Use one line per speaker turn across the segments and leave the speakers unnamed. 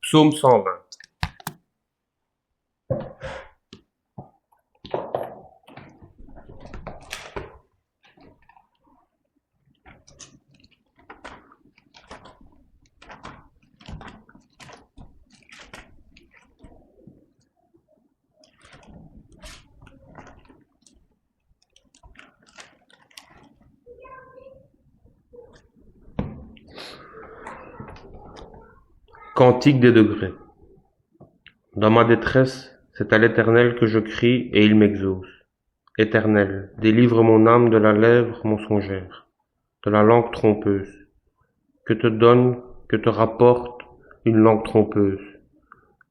Psaume 120. Cantique des degrés. Dans ma détresse, c'est à l'Éternel que je crie et il m'exauce. Éternel, délivre mon âme de la lèvre mensongère, de la langue trompeuse. Que te donne, que te rapporte une langue trompeuse,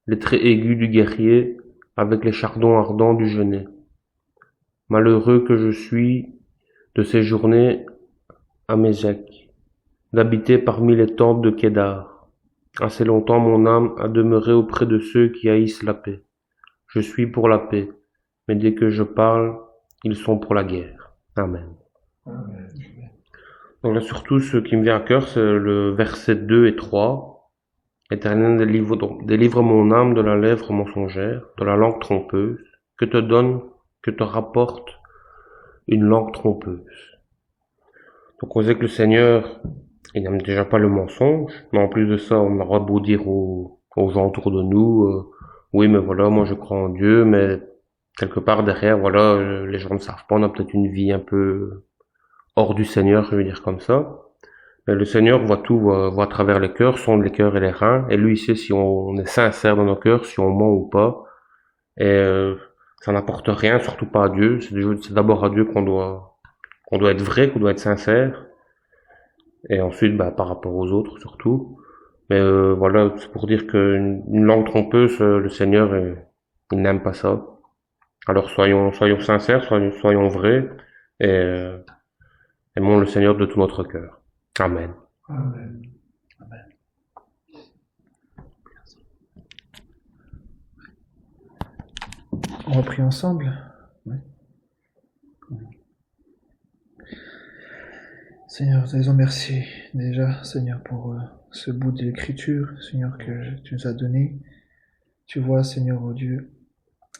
les traits aigus du guerrier avec les chardons ardents du genêt. Malheureux que je suis de séjourner à Mézek, d'habiter parmi les tentes de Kédar. Assez longtemps mon âme a demeuré auprès de ceux qui haïssent la paix. Je suis pour la paix, mais dès que je parle, ils sont pour la guerre. Amen.
Amen.
Donc là, surtout, ce qui me vient à cœur, c'est le verset 2 et 3. Éternel, délivre mon âme de la lèvre mensongère, de la langue trompeuse, que te donne, que te rapporte une langue trompeuse. Donc on sait que le Seigneur, il n'aime déjà pas le mensonge, mais en plus de ça, on aura beau dire aux gens autour de nous, oui, mais voilà, moi je crois en Dieu, mais quelque part derrière, voilà, les gens ne savent pas, on a peut-être une vie un peu hors du Seigneur, je veux dire comme ça. Mais le Seigneur voit tout, voit à travers les cœurs, sonde les cœurs et les reins, et lui il sait si on est sincère dans nos cœurs, si on ment ou pas, et ça n'apporte rien, surtout pas à Dieu, c'est d'abord à Dieu qu'on doit être vrai, qu'on doit être sincère, et ensuite par rapport aux autres surtout. Mais voilà, c'est pour dire qu'une langue trompeuse, le Seigneur, il n'aime pas ça. Alors soyons sincères, soyons vrais, et aimons le Seigneur de tout notre cœur. Amen.
Amen. Amen.
On va prier ensemble. Oui. Seigneur, nous te disons merci déjà, Seigneur, pour ce bout de l'écriture, Seigneur, que tu nous as donné. Tu vois, Seigneur, oh Dieu,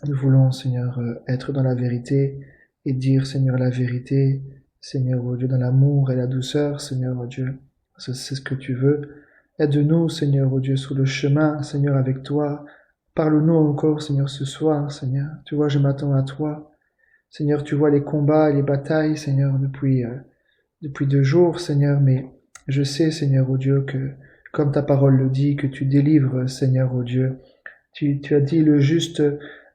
nous voulons, Seigneur, être dans la vérité et dire, Seigneur, la vérité, Seigneur, oh Dieu, dans l'amour et la douceur, Seigneur, oh Dieu, c'est ce que tu veux. Aide-nous, Seigneur, oh Dieu, sur le chemin, Seigneur, avec toi. Parle-nous encore, Seigneur, ce soir, Seigneur. Tu vois, je m'attends à toi. Seigneur, tu vois les combats et les batailles, Seigneur, depuis 2 jours, Seigneur, mais je sais, Seigneur, oh Dieu, que, comme ta parole le dit, que tu délivres, Seigneur, oh Dieu. Tu as dit le juste,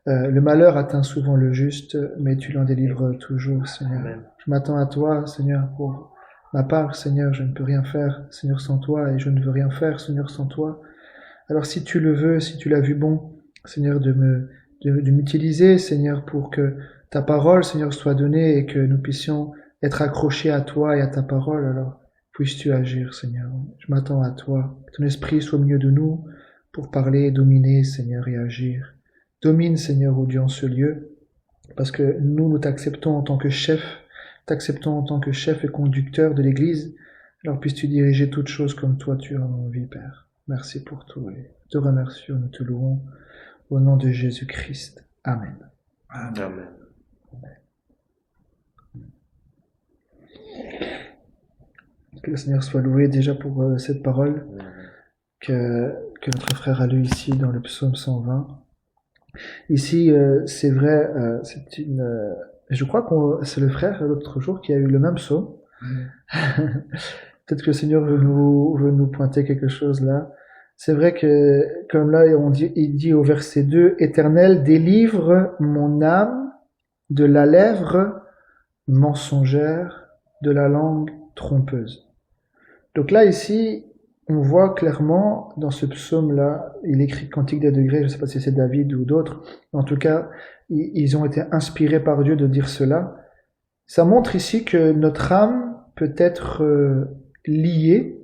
le malheur atteint souvent le juste, mais tu l'en délivres toujours, Seigneur.
Amen.
Je m'attends à toi, Seigneur, pour ma part, Seigneur, je ne peux rien faire, Seigneur, sans toi, et je ne veux rien faire, Seigneur, sans toi. Alors si tu le veux, si tu l'as vu bon, Seigneur, de m'utiliser, Seigneur, pour que ta parole, Seigneur, soit donnée et que nous puissions être accrochés à toi et à ta parole, alors puisses-tu agir, Seigneur. Je m'attends à toi. Que ton esprit soit au milieu de nous pour parler, dominer, Seigneur, et agir. Domine, Seigneur, oh Dieu, en ce lieu, parce que nous t'acceptons en tant que chef, t'acceptons en tant que chef et conducteur de l'Église, alors puisses-tu diriger toutes choses comme toi tu as envie, Père. Merci pour tout et te remercions, nous te louons au nom de Jésus-Christ. Amen.
Amen.
Que le Seigneur soit loué déjà pour cette parole que notre frère a lue ici dans le psaume 120. Ici, c'est vrai, c'est une... je crois que c'est le frère l'autre jour qui a eu le même psaume. Peut-être que le Seigneur veut nous pointer quelque chose là. C'est vrai que, comme là, il dit au verset 2, « Éternel, délivre mon âme de la lèvre mensongère, de la langue trompeuse. » Donc là, ici, on voit clairement, dans ce psaume-là, il écrit Cantique des degrés, je ne sais pas si c'est David ou d'autres, en tout cas, ils ont été inspirés par Dieu de dire cela. Ça montre ici que notre âme peut être liée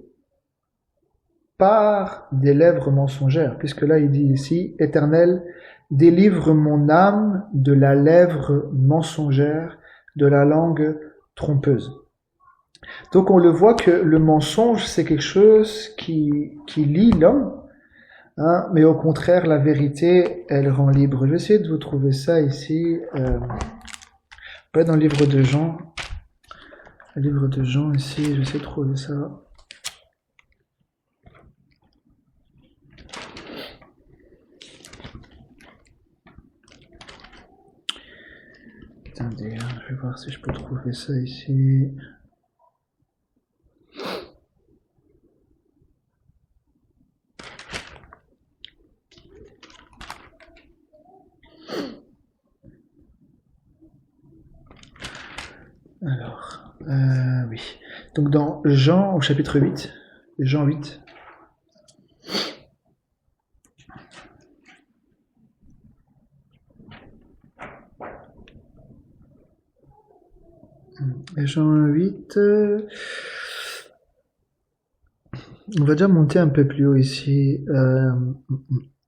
par des lèvres mensongères, puisque là il dit ici, « Éternel, délivre mon âme de la lèvre mensongère, de la langue trompeuse. » Donc on le voit que le mensonge, c'est quelque chose qui lie l'homme, Hein, mais au contraire, la vérité, elle rend libre. Je vais essayer de vous trouver ça ici. Pas dans le livre de Jean. Le livre de Jean ici, je vais essayer de trouver ça. Attendez, hein, je vais voir si je peux trouver ça ici. Alors, oui. Donc dans Jean au chapitre 8, Jean 8. Jean 8, on va déjà monter un peu plus haut ici,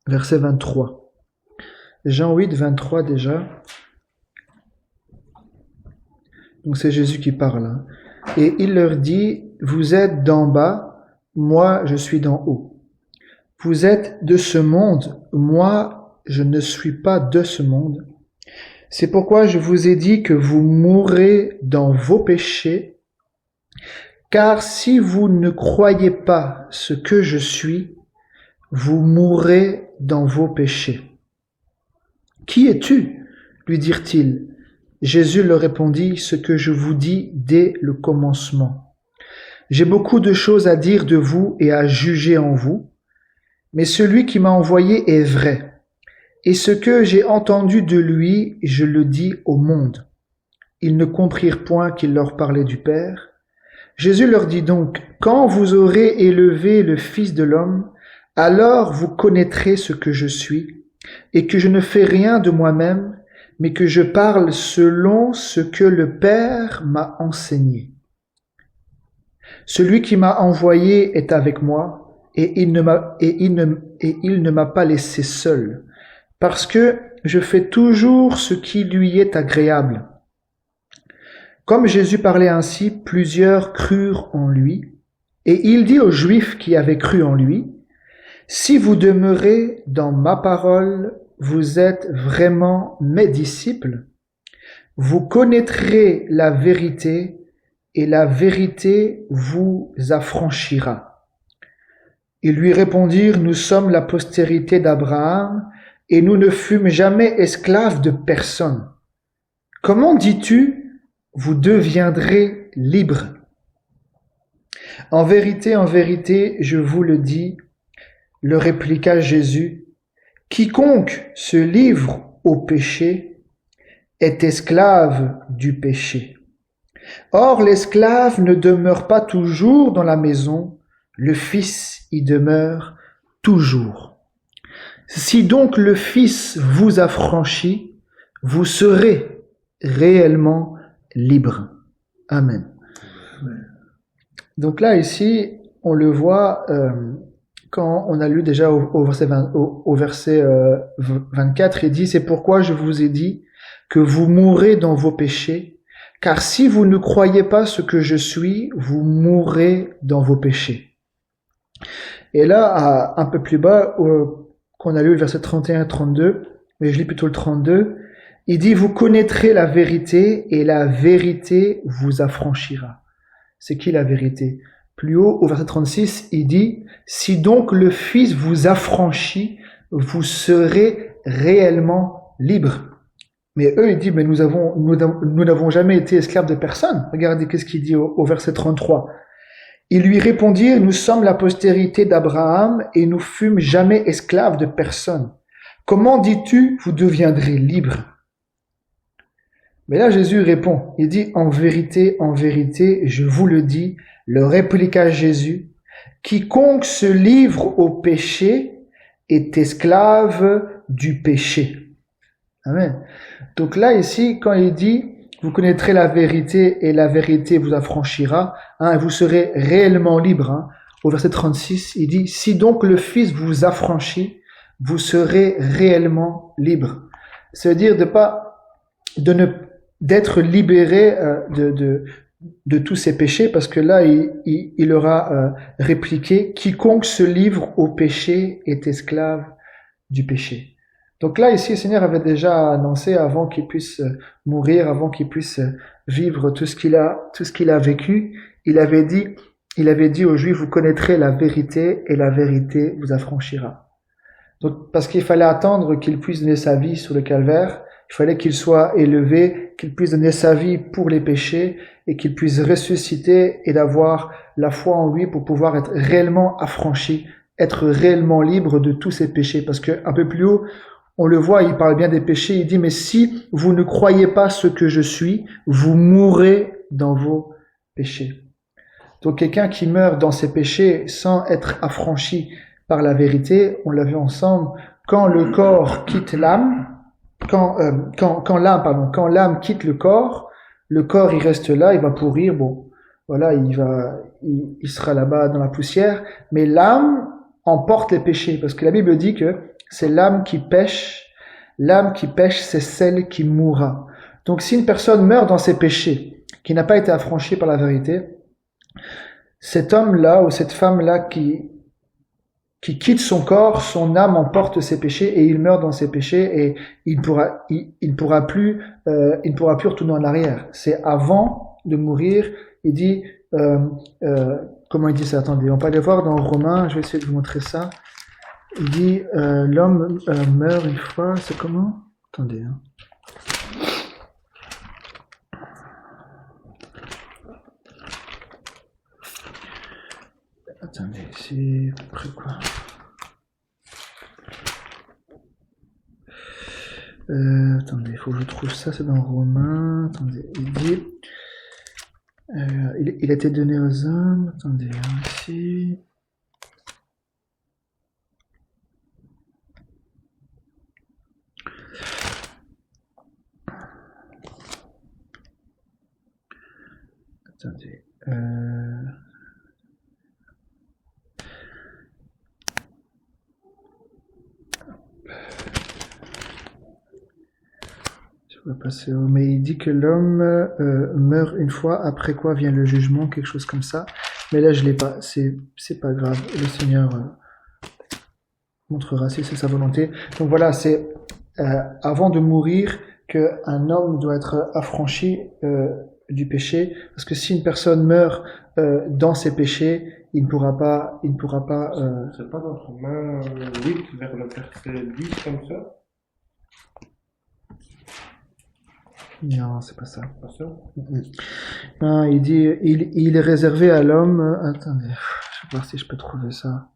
verset 23. Jean 8, 23 déjà. Donc c'est Jésus qui parle. Hein. Et il leur dit, vous êtes d'en bas, moi je suis d'en haut. Vous êtes de ce monde, moi je ne suis pas de ce monde. C'est pourquoi je vous ai dit que vous mourrez dans vos péchés, car si vous ne croyez pas ce que je suis, vous mourrez dans vos péchés. Qui es-tu? Lui dirent-ils. Jésus leur répondit, ce que je vous dis dès le commencement. J'ai beaucoup de choses à dire de vous et à juger en vous, mais celui qui m'a envoyé est vrai. Et ce que j'ai entendu de lui, je le dis au monde. Ils ne comprirent point qu'il leur parlait du Père. Jésus leur dit donc, quand vous aurez élevé le Fils de l'homme, alors vous connaîtrez ce que je suis, et que je ne fais rien de moi-même, mais que je parle selon ce que le Père m'a enseigné. Celui qui m'a envoyé est avec moi, et il ne m'a pas laissé seul, parce que je fais toujours ce qui lui est agréable. Comme Jésus parlait ainsi, plusieurs crurent en lui, et il dit aux Juifs qui avaient cru en lui, « Si vous demeurez dans ma parole, vous êtes vraiment mes disciples. Vous connaîtrez la vérité, et la vérité vous affranchira. » Ils lui répondirent, « Nous sommes la postérité d'Abraham, et nous ne fûmes jamais esclaves de personne. Comment dis-tu, vous deviendrez libres? En vérité, je vous le dis, le répliqua Jésus, quiconque se livre au péché est esclave du péché. Or, l'esclave ne demeure pas toujours dans la maison, le Fils y demeure toujours. Si donc le Fils vous affranchit, vous serez réellement libre. Amen. Donc là, ici, on le voit quand on a lu déjà au verset 24, il dit, c'est pourquoi je vous ai dit que vous mourrez dans vos péchés, car si vous ne croyez pas ce que je suis, vous mourrez dans vos péchés. Et là, un peu plus bas, qu'on a lu le verset 31-32, mais je lis plutôt le 32, il dit, vous connaîtrez la vérité et la vérité vous affranchira. C'est qui la vérité? Plus haut, au verset 36, il dit, si donc le Fils vous affranchit, vous serez réellement libres. Mais eux, ils disent, mais nous n'avons jamais été esclaves de personne. Regardez qu'est-ce qu'il dit au verset 33. Ils lui répondirent, nous sommes la postérité d'Abraham et nous fûmes jamais esclaves de personne. Comment dis-tu, vous deviendrez libres? Mais là, Jésus répond, il dit, en vérité, je vous le dis, le répliqua Jésus, quiconque se livre au péché est esclave du péché. Amen. Donc là, ici, quand il dit, vous connaîtrez la vérité et la vérité vous affranchira, et vous serez réellement libre. Au verset 36, il dit, si donc le Fils vous affranchit, vous serez réellement libre. Ça veut dire d'être libéré de tous ses péchés, parce que là, il leur a répliqué, quiconque se livre au péché est esclave du péché. Donc là, ici, le Seigneur avait déjà annoncé avant qu'il puisse mourir, avant qu'il puisse vivre tout ce qu'il a vécu, il avait dit aux Juifs, vous connaîtrez la vérité et la vérité vous affranchira. Donc, parce qu'il fallait attendre qu'il puisse donner sa vie sur le calvaire, il fallait qu'il soit élevé, qu'il puisse donner sa vie pour les péchés et qu'il puisse ressusciter et d'avoir la foi en lui pour pouvoir être réellement affranchi, être réellement libre de tous ses péchés. Parce que un peu plus haut, on le voit, il parle bien des péchés, il dit, mais si vous ne croyez pas ce que je suis, vous mourrez dans vos péchés. Donc quelqu'un qui meurt dans ses péchés sans être affranchi par la vérité, on l'a vu ensemble, quand le corps quitte l'âme, quand l'âme quitte le corps il reste là, il va pourrir, bon, voilà, il sera là-bas dans la poussière, mais l'âme emporte les péchés, parce que la Bible dit que c'est l'âme qui pêche, c'est celle qui mourra. Donc si une personne meurt dans ses péchés, qui n'a pas été affranchie par la vérité, cet homme-là ou cette femme-là qui quitte son corps, son âme emporte ses péchés et il meurt dans ses péchés et il ne pourra plus retourner en arrière. C'est avant de mourir, il dit, comment il dit ça? Attendez, on peut aller voir dans Romains, je vais essayer de vous montrer ça. Il dit, l'homme meurt une fois, c'est comment? Attendez, hein. Attendez, c'est après quoi? Attendez, il faut que je trouve ça, c'est dans Romains. Attendez, il dit, il a été donné aux hommes. Attendez, ici. Attendez, je vais passer au... Mais il dit que l'homme meurt une fois, après quoi vient le jugement, quelque chose comme ça. Mais là, je l'ai pas. C'est pas grave. Le Seigneur montrera si c'est sa volonté. Donc voilà, c'est avant de mourir qu'un homme doit être affranchi du péché, parce que si une personne meurt dans ses péchés, il ne pourra pas.
C'est pas dans Romains 8 vers le verset 10 comme ça?
Non, c'est pas ça.
Pas ça?
Non, il dit, il est réservé à l'homme. Attendez, je vais voir si je peux trouver ça.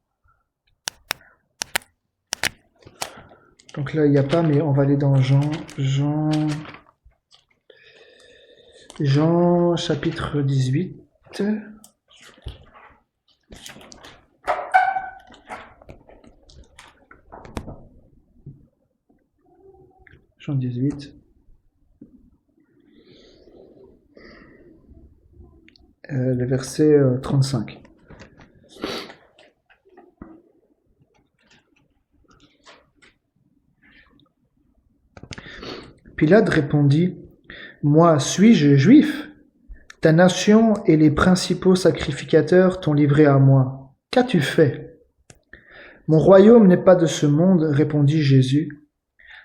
Donc là, il n'y a pas, mais on va aller dans Jean chapitre 18. Jean 18. Le verset 35. Pilate répondit, moi, suis-je juif? Ta nation et les principaux sacrificateurs t'ont livré à moi. Qu'as-tu fait? Mon royaume n'est pas de ce monde, répondit Jésus.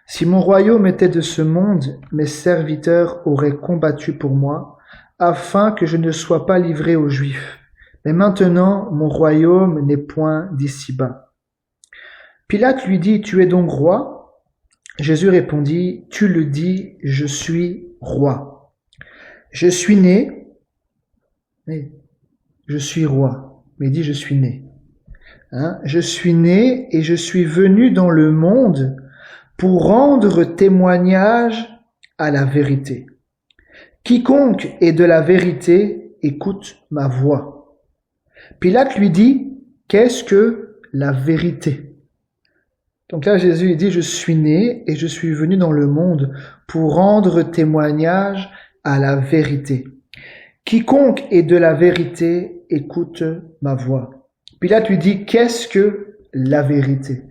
Si mon royaume était de ce monde, mes serviteurs auraient combattu pour moi, afin que je ne sois pas livré aux Juifs. Mais maintenant, mon royaume n'est point d'ici-bas. Pilate lui dit, tu es donc roi? Jésus répondit, tu le dis, je suis roi. Je suis né, je suis roi, mais il dit je suis né. Je suis né et je suis venu dans le monde pour rendre témoignage à la vérité. Quiconque est de la vérité, écoute ma voix. Pilate lui dit, qu'est-ce que la vérité? Donc là, Jésus dit, je suis né et je suis venu dans le monde pour rendre témoignage à la vérité. Quiconque est de la vérité, écoute ma voix. Pilate lui dit, qu'est-ce que la vérité?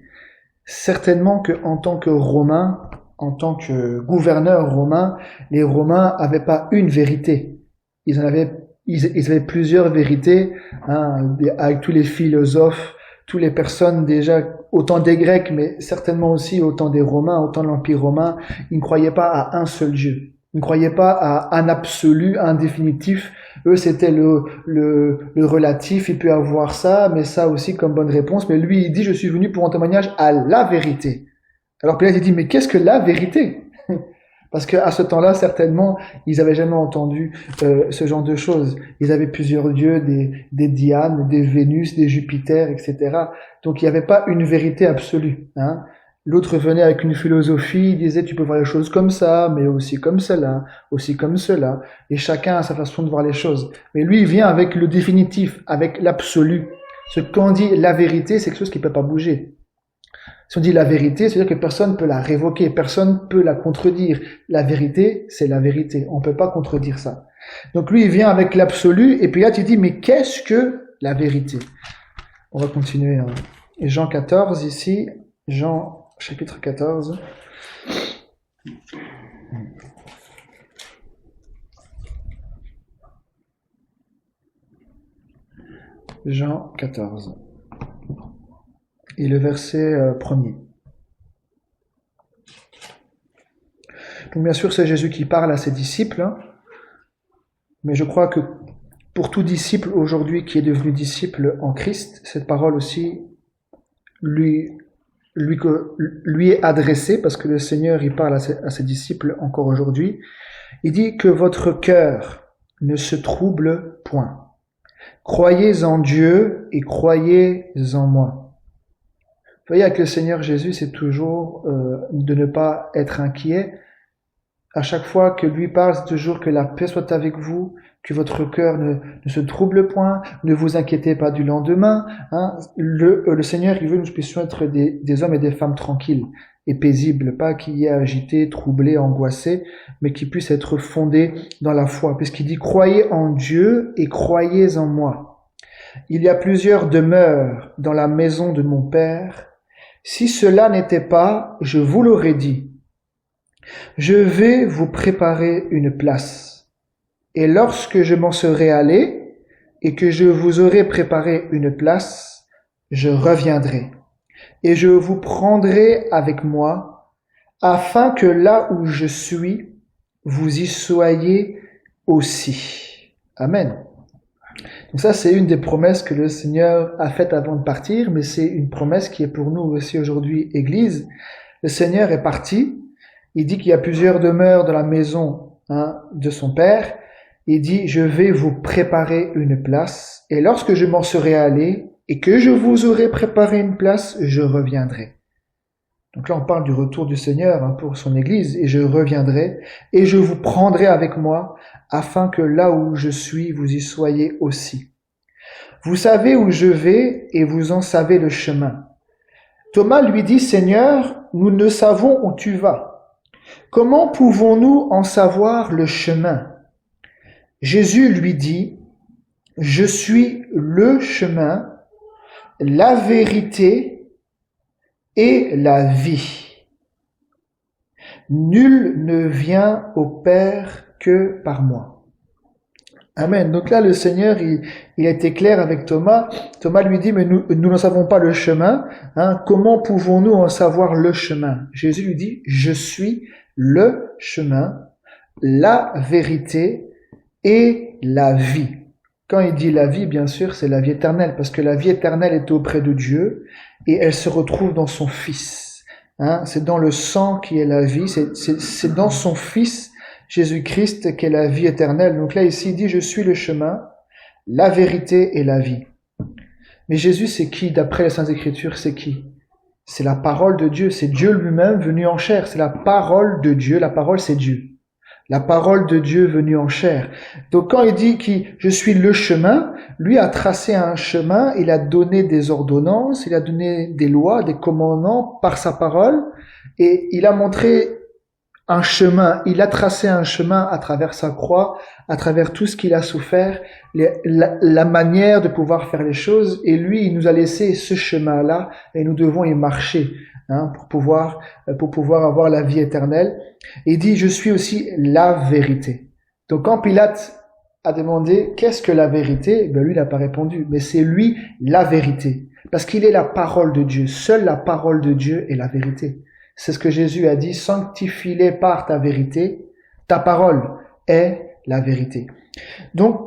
Certainement qu'en tant que Romain, en tant que gouverneur romain, les Romains n'avaient pas une vérité. ils avaient plusieurs vérités, hein, avec tous les philosophes, toutes les personnes déjà, autant des Grecs, mais certainement aussi autant des Romains, autant de l'Empire romain, ils ne croyaient pas à un seul Dieu. Ils ne croyaient pas à un absolu, un définitif. Eux, c'était le relatif. Il peut avoir ça, mais ça aussi comme bonne réponse. Mais lui, il dit, je suis venu pour un témoignage à la vérité. Alors Pilate, il dit, mais qu'est-ce que la vérité? Parce que à ce temps-là, certainement, ils avaient jamais entendu ce genre de choses. Ils avaient plusieurs dieux, des Dianes, des Vénus, des Jupiters, etc. Donc il n'y avait pas une vérité absolue. Hein. L'autre venait avec une philosophie, il disait tu peux voir les choses comme ça, mais aussi comme cela, aussi comme cela. Et chacun a sa façon de voir les choses. Mais lui, il vient avec le définitif, avec l'absolu. Ce qu'on dit la vérité, c'est quelque chose qui ne peut pas bouger. Si on dit la vérité, c'est-à-dire que personne ne peut la révoquer, personne ne peut la contredire. La vérité, c'est la vérité. On ne peut pas contredire ça. Donc lui, il vient avec l'absolu, et puis là, tu dis, mais qu'est-ce que la vérité? On va continuer. Hein. Et Jean 14, ici, Jean chapitre 14. Jean 14. Et le verset premier. Donc bien sûr, c'est Jésus qui parle à ses disciples, hein, mais je crois que pour tout disciple aujourd'hui qui est devenu disciple en Christ, cette parole aussi lui est adressée, parce que le Seigneur il parle à ses disciples encore aujourd'hui. Il dit que votre cœur ne se trouble point. Croyez en Dieu et croyez en moi. Vous voyez, avec le Seigneur Jésus, c'est toujours de ne pas être inquiet. À chaque fois que lui parle, c'est toujours que la paix soit avec vous, que votre cœur ne se trouble point, ne vous inquiétez pas du lendemain. Hein. Le Seigneur, il veut que nous puissions être des hommes et des femmes tranquilles et paisibles, pas qui y ait agités, troublés, angoissés, mais qui puissent être fondés dans la foi. Puisqu'il dit, croyez en Dieu et croyez en moi. Il y a plusieurs demeures dans la maison de mon Père. Si cela n'était pas, je vous l'aurais dit. Je vais vous préparer une place. Et lorsque je m'en serai allé et que je vous aurai préparé une place, je reviendrai. Et je vous prendrai avec moi, afin que là où je suis, vous y soyez aussi. Amen. Donc ça, c'est une des promesses que le Seigneur a faites avant de partir, mais c'est une promesse qui est pour nous aussi aujourd'hui, Église. Le Seigneur est parti. Il dit qu'il y a plusieurs demeures dans la maison de son Père. Il dit, je vais vous préparer une place. Et lorsque je m'en serai allé et que je vous aurai préparé une place, je reviendrai. Donc là, on parle du retour du Seigneur pour son Église. Et je reviendrai et je vous prendrai avec moi afin que là où je suis, vous y soyez aussi. Vous savez où je vais et vous en savez le chemin. Thomas lui dit, Seigneur, nous ne savons où tu vas. Comment pouvons-nous en savoir le chemin? Jésus lui dit, je suis le chemin, la vérité et la vie. Nul ne vient au Père que par moi. Amen. Donc là, le Seigneur, il a été clair avec Thomas. Thomas lui dit, mais nous ne savons pas le chemin. Comment pouvons-nous en savoir le chemin? Jésus lui dit, je suis le chemin, la vérité et la vie. Quand il dit la vie, bien sûr, c'est la vie éternelle, parce que la vie éternelle est auprès de Dieu et elle se retrouve dans son Fils. C'est dans le sang qui est la vie, c'est dans son Fils, Jésus-Christ, qu'est la vie éternelle. Donc là, ici, il dit, je suis le chemin, la vérité et la vie. Mais Jésus, c'est qui? D'après les Saintes Écritures, c'est qui? C'est la parole de Dieu, c'est Dieu lui-même venu en chair, c'est la parole de Dieu, la parole c'est Dieu. La parole de Dieu venue en chair. Donc quand il dit que je suis le chemin, lui a tracé un chemin, il a donné des ordonnances, il a donné des lois, des commandements par sa parole, et il a montré un chemin, il a tracé un chemin à travers sa croix, à travers tout ce qu'il a souffert, la manière de pouvoir faire les choses, et lui, il nous a laissé ce chemin-là, et nous devons y marcher, pour pouvoir avoir la vie éternelle. Et il dit, je suis aussi la vérité. Donc quand Pilate a demandé qu'est-ce que la vérité, lui il n'a pas répondu, mais c'est lui la vérité, parce qu'il est la parole de Dieu. Seule la parole de Dieu est la vérité. C'est ce que Jésus a dit, sanctifie-les par ta vérité, ta parole est la vérité. Donc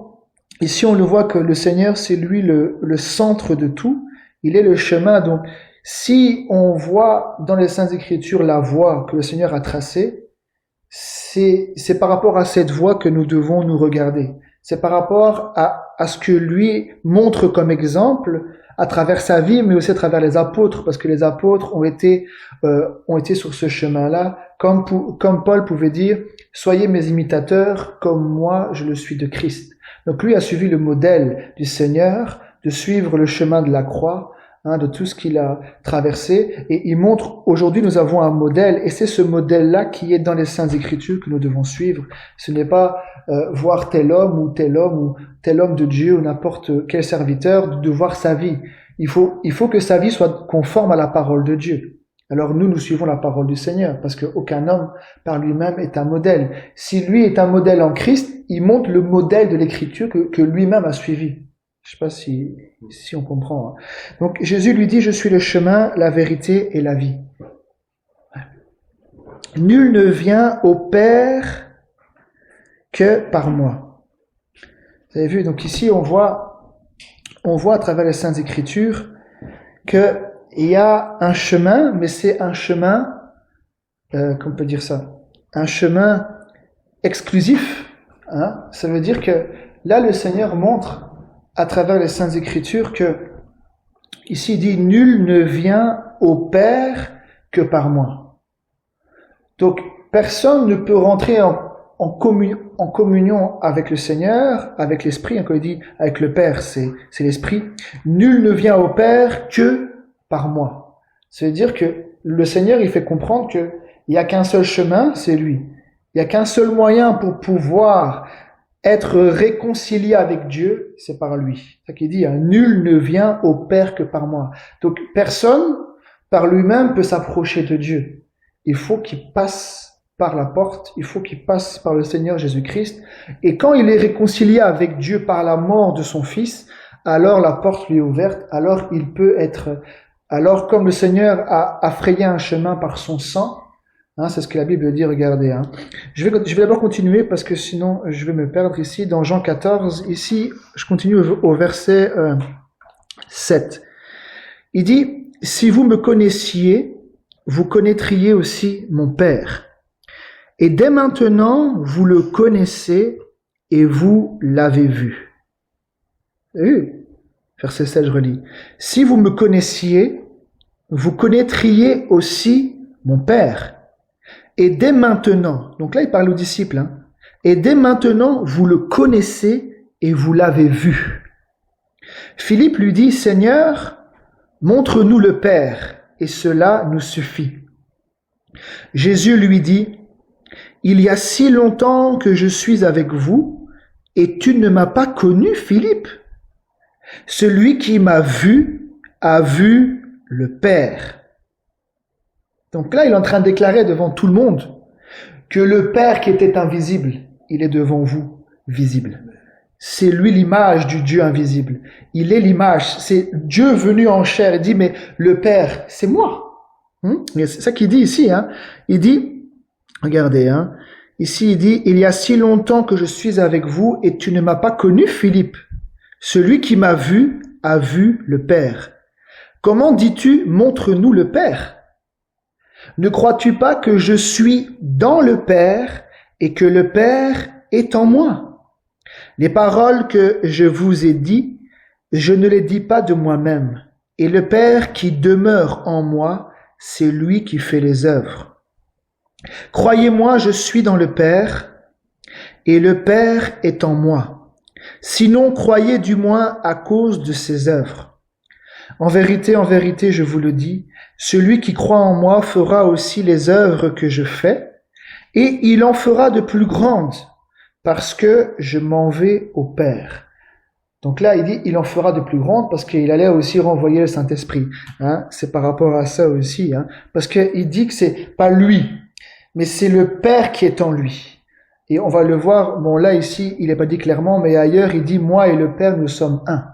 ici on le voit que le Seigneur c'est lui le centre de tout, il est le chemin. Donc si on voit dans les Saintes Écritures la voie que le Seigneur a tracée, c'est par rapport à cette voie que nous devons nous regarder. C'est par rapport à ce que lui montre comme exemple à travers sa vie, mais aussi à travers les apôtres, parce que les apôtres ont été sur ce chemin-là, comme Paul pouvait dire, soyez mes imitateurs, comme moi je le suis de Christ. Donc lui a suivi le modèle du Seigneur, de suivre le chemin de la croix, de tout ce qu'il a traversé, et il montre, aujourd'hui nous avons un modèle, et c'est ce modèle-là qui est dans les Saintes Écritures que nous devons suivre. Ce n'est pas voir tel homme ou tel homme de Dieu ou n'importe quel serviteur, de voir sa vie. Il faut que sa vie soit conforme à la parole de Dieu. Alors nous suivons la parole du Seigneur, parce qu'aucun homme par lui-même est un modèle. Si lui est un modèle en Christ, il montre le modèle de l'Écriture que lui-même a suivi. Je sais pas si on comprend. Donc Jésus lui dit, je suis le chemin, la vérité et la vie. Nul ne vient au Père que par moi. Vous avez vu, donc ici on voit à travers les Saintes Écritures qu'il y a un chemin, mais c'est un chemin, comment on peut dire ça, un chemin exclusif. Ça veut dire que là le Seigneur montre à travers les Saintes Écritures que, ici il dit, nul ne vient au Père que par moi. Donc, personne ne peut rentrer en communion avec le Seigneur, avec l'Esprit, quand il dit avec le Père, c'est l'Esprit. Nul ne vient au Père que par moi. Ça veut dire que le Seigneur, il fait comprendre qu'il n'y a qu'un seul chemin, c'est lui. Il n'y a qu'un seul moyen pour pouvoir être réconcilié avec Dieu, c'est par lui. C'est ça qu'il dit, nul ne vient au Père que par moi. Donc personne par lui-même peut s'approcher de Dieu. Il faut qu'il passe par la porte, il faut qu'il passe par le Seigneur Jésus-Christ. Et quand il est réconcilié avec Dieu par la mort de son Fils, alors la porte lui est ouverte, alors il peut être... Alors comme le Seigneur a frayé un chemin par son sang, c'est ce que la Bible dit, regardez. Je vais d'abord continuer parce que sinon je vais me perdre ici. Dans Jean 14, ici, je continue au verset 7. Il dit, « Si vous me connaissiez, vous connaîtriez aussi mon Père. Et dès maintenant, vous le connaissez et vous l'avez vu. » Vous avez vu ? Verset 7, je relis. « Si vous me connaissiez, vous connaîtriez aussi mon Père. Et dès maintenant, donc là il parle aux disciples, et dès maintenant vous le connaissez et vous l'avez vu. » Philippe lui dit, « Seigneur, montre-nous le Père, et cela nous suffit. » Jésus lui dit, « Il y a si longtemps que je suis avec vous, et tu ne m'as pas connu, Philippe. Celui qui m'a vu a vu le Père. » Donc là, il est en train de déclarer devant tout le monde que le Père qui était invisible, il est devant vous, visible. C'est lui l'image du Dieu invisible. Il est l'image, c'est Dieu venu en chair. Il dit, mais le Père, c'est moi. C'est ça qu'il dit ici. Il dit, regardez, ici il dit, il y a si longtemps que je suis avec vous et tu ne m'as pas connu, Philippe. Celui qui m'a vu a vu le Père. Comment dis-tu, montre-nous le Père? Ne crois-tu pas que je suis dans le Père et que le Père est en moi? Les paroles que je vous ai dites, je ne les dis pas de moi-même. Et le Père qui demeure en moi, c'est lui qui fait les œuvres. Croyez-moi, je suis dans le Père et le Père est en moi. Sinon, croyez du moins à cause de ses œuvres. En vérité, je vous le dis, celui qui croit en moi fera aussi les œuvres que je fais, et il en fera de plus grandes, parce que je m'en vais au Père. Donc là, il dit, il en fera de plus grandes, parce qu'il allait aussi renvoyer le Saint-Esprit. C'est par rapport à ça aussi, parce qu'il dit que c'est pas lui, mais c'est le Père qui est en lui. Et on va le voir, bon là ici, il n'est pas dit clairement, mais ailleurs, il dit, moi et le Père, nous sommes un.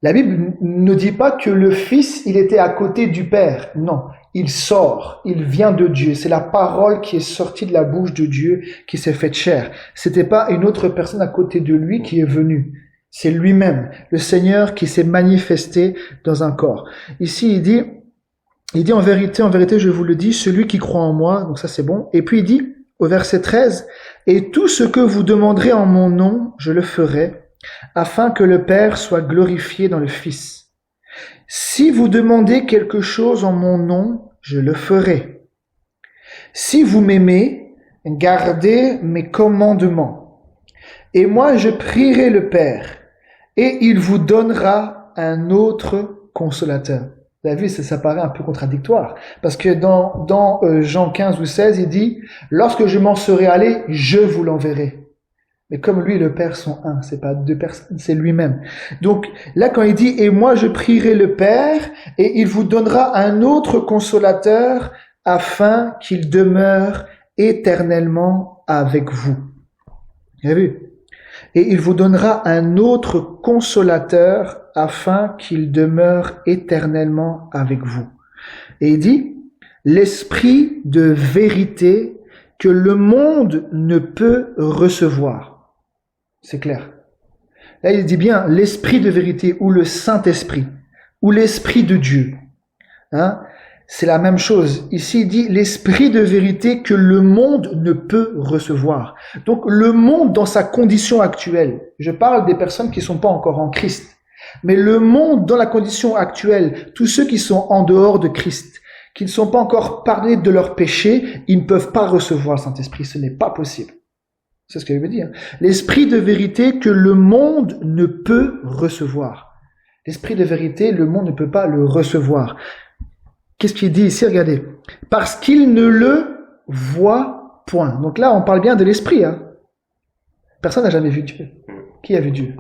La Bible ne dit pas que le Fils, il était à côté du Père. Non, il sort, il vient de Dieu. C'est la parole qui est sortie de la bouche de Dieu qui s'est faite chair. C'était pas une autre personne à côté de lui qui est venue. C'est lui-même, le Seigneur qui s'est manifesté dans un corps. Ici, il dit en vérité, je vous le dis, celui qui croit en moi, donc ça c'est bon. Et puis il dit, au verset 13, et tout ce que vous demanderez en mon nom, je le ferai, afin que le Père soit glorifié dans le Fils. Si vous demandez quelque chose en mon nom, je le ferai. Si vous m'aimez, gardez mes commandements. Et moi, je prierai le Père, et il vous donnera un autre consolateur. Vous avez vu, ça paraît un peu contradictoire, parce que dans Jean 15 ou 16, il dit, lorsque je m'en serai allé, je vous l'enverrai. Mais comme lui et le Père sont un, c'est pas deux personnes, c'est lui-même. Donc là, quand il dit « Et moi je prierai le Père, et il vous donnera un autre consolateur, afin qu'il demeure éternellement avec vous. » Vous avez vu? Et il vous donnera un autre consolateur, afin qu'il demeure éternellement avec vous. Et il dit « L'esprit de vérité que le monde ne peut recevoir. » C'est clair. Là, il dit bien l'esprit de vérité ou le Saint-Esprit ou l'Esprit de Dieu. Hein? C'est la même chose. Ici, il dit l'esprit de vérité que le monde ne peut recevoir. Donc, le monde dans sa condition actuelle, je parle des personnes qui ne sont pas encore en Christ, mais le monde dans la condition actuelle, tous ceux qui sont en dehors de Christ, qui ne sont pas encore pardonnés de leurs péchés, ils ne peuvent pas recevoir le Saint-Esprit. Ce n'est pas possible. C'est ce qu'il veut dire. L'esprit de vérité que le monde ne peut recevoir. L'esprit de vérité, le monde ne peut pas le recevoir. Qu'est-ce qu'il dit ici? Regardez. Parce qu'il ne le voit point. Donc là, on parle bien de l'esprit. Hein. Personne n'a jamais vu Dieu. Qui a vu Dieu?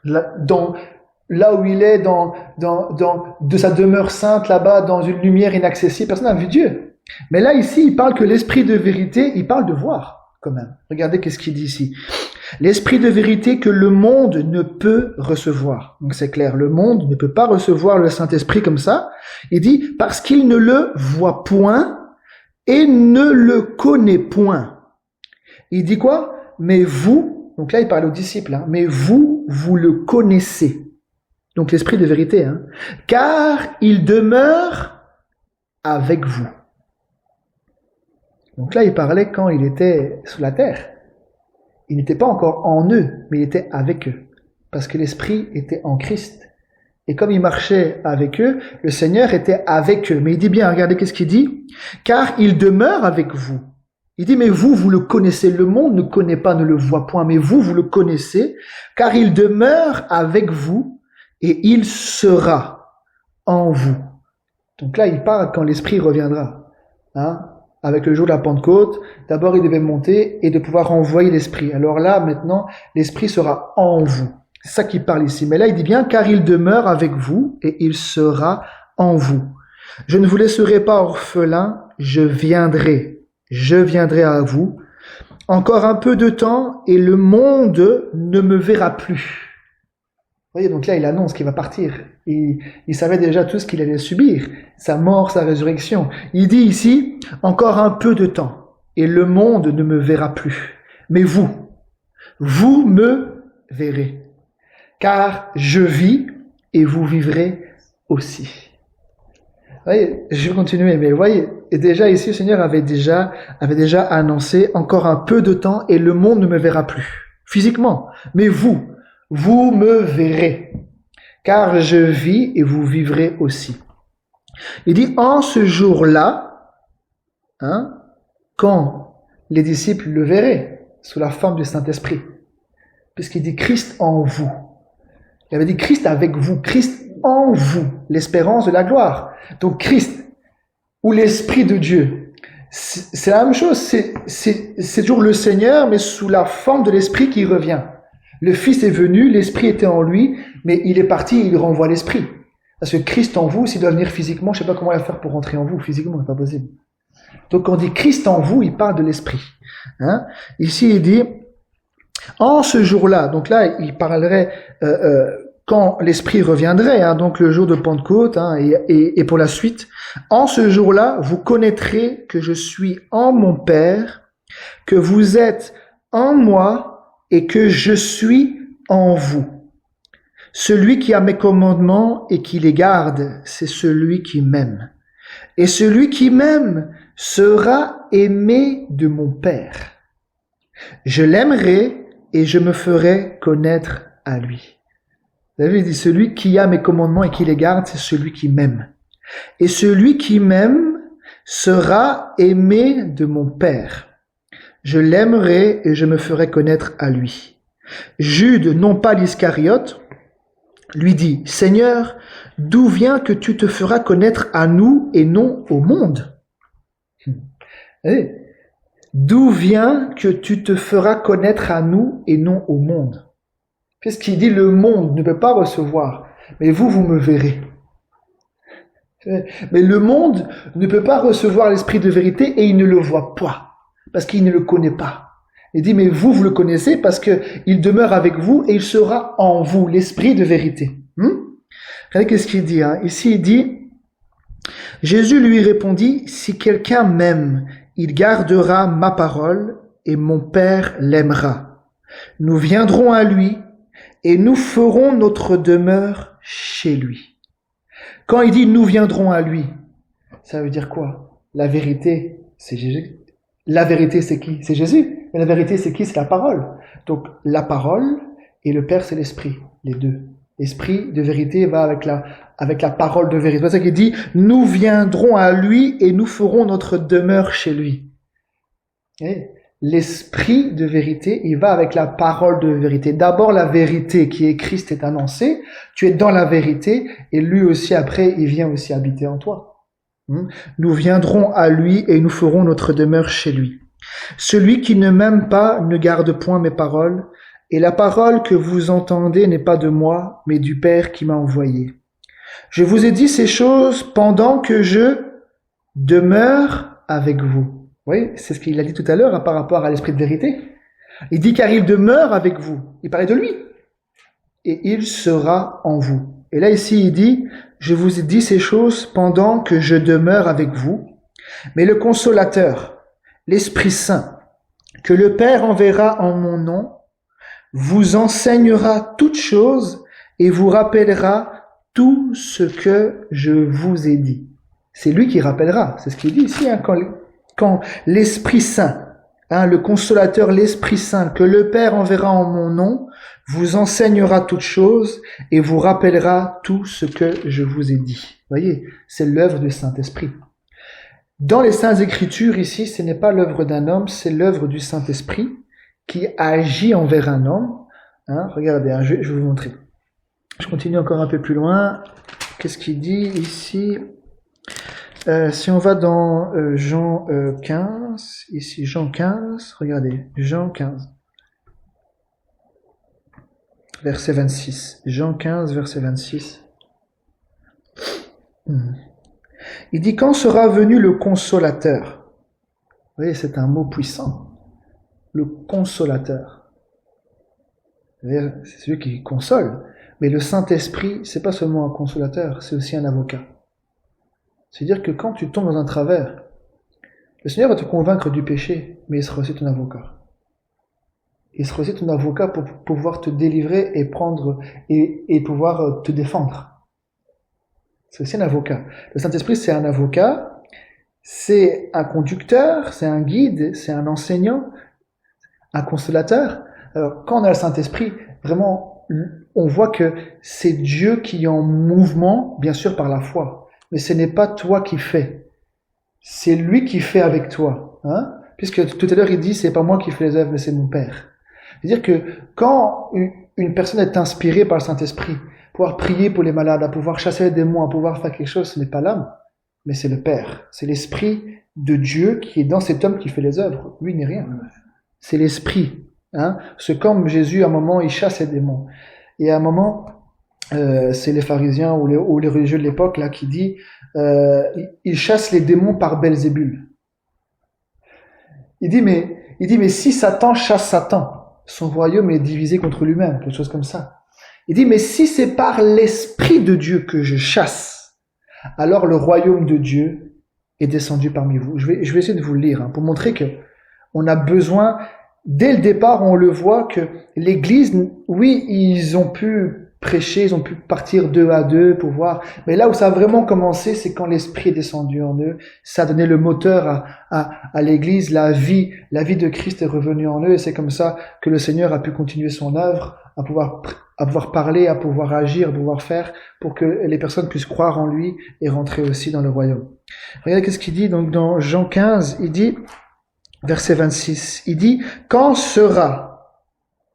Là où il est, de sa demeure sainte, là-bas, dans une lumière inaccessible, personne n'a vu Dieu. Mais là, ici, il parle que l'esprit de vérité, il parle de voir. Quand même. Regardez qu'est-ce qu'il dit ici. L'esprit de vérité que le monde ne peut recevoir. Donc c'est clair, le monde ne peut pas recevoir le Saint-Esprit comme ça. Il dit parce qu'il ne le voit point et ne le connaît point. Il dit quoi? Mais vous, donc là il parle aux disciples, hein, mais vous le connaissez. Donc l'esprit de vérité, hein, car il demeure avec vous. Donc là, il parlait quand il était sous la terre. Il n'était pas encore en eux, mais il était avec eux. Parce que l'Esprit était en Christ. Et comme il marchait avec eux, le Seigneur était avec eux. Mais il dit bien, regardez qu'est-ce qu'il dit. Car il demeure avec vous. Il dit, mais vous le connaissez. Le monde ne connaît pas, ne le voit point. Mais vous le connaissez. Car il demeure avec vous et il sera en vous. Donc là, il parle quand l'Esprit reviendra. Hein? Avec le jour de la Pentecôte, d'abord il devait monter et de pouvoir envoyer l'Esprit. Alors là, maintenant, l'Esprit sera en vous. C'est ça qu'il parle ici. Mais là, il dit bien, car il demeure avec vous et il sera en vous. Je ne vous laisserai pas orphelin, je viendrai à vous. Encore un peu de temps et le monde ne me verra plus. Vous voyez, donc là, il annonce qu'il va partir. Il savait déjà tout ce qu'il allait subir, sa mort, sa résurrection. Il dit ici, encore un peu de temps, et le monde ne me verra plus. Mais vous me verrez. Car je vis, et vous vivrez aussi. Vous voyez, je vais continuer, mais vous voyez, et déjà ici, le Seigneur avait déjà annoncé, encore un peu de temps, et le monde ne me verra plus. Physiquement. Mais vous me verrez, car je vis et vous vivrez aussi. Il dit, en ce jour-là, hein, quand les disciples le verraient, sous la forme du Saint-Esprit, puisqu'il dit Christ en vous. Il avait dit Christ avec vous, Christ en vous, l'espérance de la gloire. Donc Christ, ou l'Esprit de Dieu, c'est la même chose, c'est toujours le Seigneur, mais sous la forme de l'Esprit qui revient. Le Fils est venu, l'Esprit était en lui, mais il est parti, il renvoie l'Esprit. Parce que Christ en vous, s'il doit venir physiquement, je ne sais pas comment il va faire pour rentrer en vous physiquement, c'est pas possible. Donc quand on dit Christ en vous, il parle de l'esprit. Hein? Ici, il dit, en ce jour-là, donc là, il parlerait quand l'esprit reviendrait, hein, donc le jour de Pentecôte, hein, et pour la suite. En ce jour-là, vous connaîtrez que je suis en mon Père, que vous êtes en moi et que je suis en vous. Celui qui a mes commandements et qui les garde, c'est celui qui m'aime. Et celui qui m'aime sera aimé de mon Père. Je l'aimerai et je me ferai connaître à lui. David dit, celui qui a mes commandements et qui les garde, c'est celui qui m'aime. Et celui qui m'aime sera aimé de mon Père. Je l'aimerai et je me ferai connaître à lui. Jude, non pas l'Iscariote, lui dit, Seigneur, d'où vient que tu te feras connaître à nous et non au monde? D'où vient que tu te feras connaître à nous et non au monde? Puisqu'il dit le monde ne peut pas recevoir, mais vous me verrez. Mais le monde ne peut pas recevoir l'esprit de vérité et il ne le voit pas, parce qu'il ne le connaît pas. Il dit, mais vous le connaissez parce que il demeure avec vous et il sera en vous, l'esprit de vérité. Regardez qu'est-ce qu'il dit. Hein? Ici, il dit, Jésus lui répondit, si quelqu'un m'aime, il gardera ma parole et mon Père l'aimera. Nous viendrons à lui et nous ferons notre demeure chez lui. Quand il dit nous viendrons à lui, ça veut dire quoi? La vérité, c'est Jésus. La vérité, c'est qui? C'est Jésus. Mais la vérité, c'est qui? C'est la parole. Donc, la parole et le Père, c'est l'esprit. Les deux. L'esprit de vérité va avec la parole de vérité. C'est pour ça qu'il dit, nous viendrons à lui et nous ferons notre demeure chez lui. Et l'esprit de vérité, il va avec la parole de vérité. D'abord, la vérité qui est Christ est annoncée. Tu es dans la vérité et lui aussi, après, il vient aussi habiter en toi. Nous viendrons à lui et nous ferons notre demeure chez lui. Celui qui ne m'aime pas ne garde point mes paroles, et la parole que vous entendez n'est pas de moi, mais du Père qui m'a envoyé. Je vous ai dit ces choses pendant que je demeure avec vous. Oui, c'est ce qu'il a dit tout à l'heure par rapport à l'esprit de vérité. Il dit car il demeure avec vous. Il parlait de lui. Et il sera en vous. Et là ici il dit, je vous ai dit ces choses pendant que je demeure avec vous. Mais le consolateur, l'Esprit Saint, que le Père enverra en mon nom, vous enseignera toutes choses et vous rappellera tout ce que je vous ai dit. C'est lui qui rappellera. C'est ce qu'il dit ici, hein, quand l'Esprit Saint, le consolateur, l'Esprit Saint, que le Père enverra en mon nom, vous enseignera toutes choses et vous rappellera tout ce que je vous ai dit. Vous voyez, c'est l'œuvre du Saint-Esprit. Dans les Saintes Écritures, ici, ce n'est pas l'œuvre d'un homme, c'est l'œuvre du Saint-Esprit qui agit envers un homme. Regardez, je vais vous montrer. Je continue encore un peu plus loin. Qu'est-ce qu'il dit ici? Si on va dans Jean 15, ici Jean 15, regardez, Jean 15, verset 26. Jean 15, verset 26. Il dit, quand sera venu le consolateur? Vous voyez, c'est un mot puissant. Le consolateur. C'est celui qui console. Mais le Saint-Esprit, c'est pas seulement un consolateur, c'est aussi un avocat. C'est-à-dire que quand tu tombes dans un travers, le Seigneur va te convaincre du péché, mais il sera aussi ton avocat. Il sera aussi ton avocat pour pouvoir te délivrer et pouvoir te défendre. C'est aussi un avocat. Le Saint-Esprit, c'est un avocat, c'est un conducteur, c'est un guide, c'est un enseignant, un consolateur. Alors, quand on a le Saint-Esprit, vraiment, on voit que c'est Dieu qui est en mouvement, bien sûr par la foi. Mais ce n'est pas toi qui fais. C'est lui qui fait avec toi. Puisque tout à l'heure, il dit, c'est pas moi qui fais les œuvres, mais c'est mon Père. C'est-à-dire que quand une personne est inspirée par le Saint-Esprit, pouvoir prier pour les malades, à pouvoir chasser les démons, à pouvoir faire quelque chose, ce n'est pas l'homme, mais c'est le Père. C'est l'Esprit de Dieu qui est dans cet homme qui fait les œuvres. Lui n'est rien. C'est l'Esprit. C'est comme Jésus, à un moment, il chasse les démons. Et à un moment, c'est les pharisiens ou les religieux de l'époque là qui dit il chasse les démons par Belzébul. Il dit, mais si Satan chasse Satan, son royaume est divisé contre lui-même, quelque chose comme ça. Il dit, mais si c'est par l'Esprit de Dieu que je chasse, alors le royaume de Dieu est descendu parmi vous. Je vais essayer de vous le lire, pour montrer que on a besoin, dès le départ, on le voit que l'Église, oui, ils ont pu prêcher, ils ont pu partir 2 à 2 pour voir, mais là où ça a vraiment commencé, c'est quand l'Esprit est descendu en eux, ça a donné le moteur à l'Église, la vie de Christ est revenue en eux, et c'est comme ça que le Seigneur a pu continuer son œuvre, à pouvoir parler, à pouvoir agir, à pouvoir faire, pour que les personnes puissent croire en lui et rentrer aussi dans le royaume. Regardez qu'est-ce qu'il dit, donc dans Jean 15, il dit, verset 26, il dit, quand sera,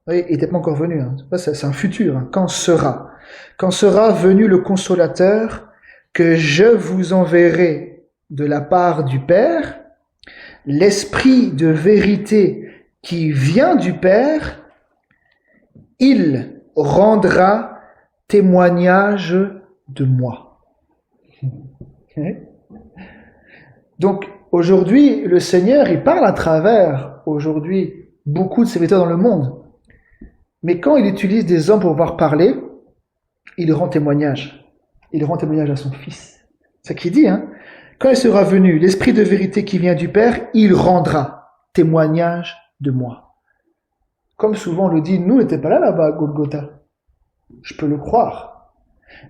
oui, il n'était pas encore venu, c'est un futur, quand sera venu le Consolateur que je vous enverrai de la part du Père, l'Esprit de vérité qui vient du Père, il rendra témoignage de moi. Donc, aujourd'hui, le Seigneur, il parle à travers, aujourd'hui, beaucoup de serviteurs dans le monde. Mais quand il utilise des hommes pour pouvoir parler, il rend témoignage. Il rend témoignage à son Fils. C'est ce qu'il dit, Quand il sera venu, l'Esprit de vérité qui vient du Père, il rendra témoignage de moi. Comme souvent on le dit, nous, on n'était pas là-bas à Golgotha. Je peux le croire.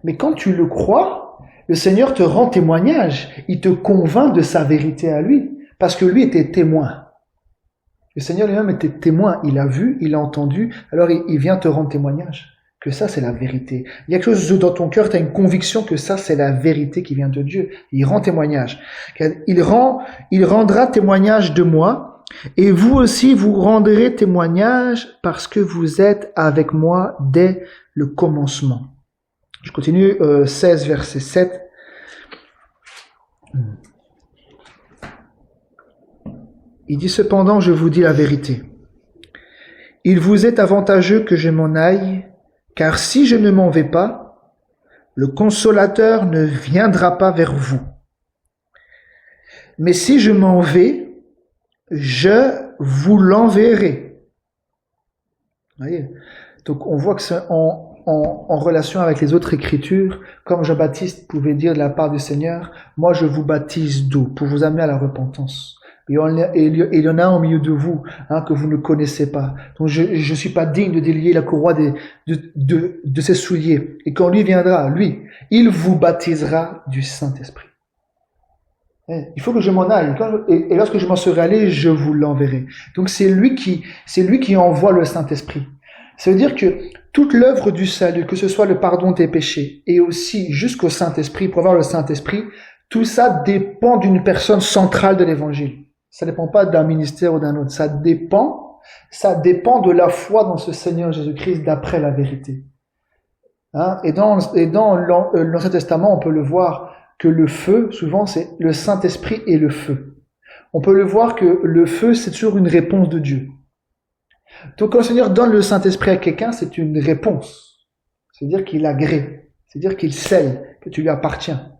Mais quand tu le crois, le Seigneur te rend témoignage. Il te convainc de sa vérité à lui. Parce que lui était témoin. Le Seigneur lui-même était témoin. Il a vu, il a entendu. Alors il vient te rendre témoignage. Que ça, c'est la vérité. Il y a quelque chose dans ton cœur, tu as une conviction que ça, c'est la vérité qui vient de Dieu. Il rend témoignage. Il rendra témoignage de moi. Et vous aussi, vous rendrez témoignage parce que vous êtes avec moi dès le commencement. Je continue, 16, verset 7. Il dit, cependant, je vous dis la vérité. Il vous est avantageux que je m'en aille, car si je ne m'en vais pas, le Consolateur ne viendra pas vers vous. Mais si je m'en vais, je vous l'enverrai. Vous voyez? Donc on voit que c'est en relation avec les autres écritures, comme Jean-Baptiste pouvait dire de la part du Seigneur, moi je vous baptise d'eau pour vous amener à la repentance. Et il y en a au milieu de vous que vous ne connaissez pas. Donc je ne suis pas digne de délier la courroie de ses souliers. Et quand lui viendra, lui, il vous baptisera du Saint-Esprit. Il faut que je m'en aille. Et lorsque je m'en serai allé, je vous l'enverrai. Donc c'est lui qui envoie le Saint-Esprit. Ça veut dire que toute l'œuvre du salut, que ce soit le pardon des péchés, et aussi jusqu'au Saint-Esprit, pour avoir le Saint-Esprit, tout ça dépend d'une personne centrale de l'Évangile. Ça dépend pas d'un ministère ou d'un autre. Ça dépend de la foi dans ce Seigneur Jésus-Christ d'après la vérité. Et dans l'Ancien Testament, on peut le voir que le feu, souvent, c'est le Saint-Esprit et le feu. On peut le voir que le feu, c'est toujours une réponse de Dieu. Donc, quand le Seigneur donne le Saint-Esprit à quelqu'un, c'est une réponse. C'est-à-dire qu'il agrée. C'est-à-dire qu'il scelle que tu lui appartiens.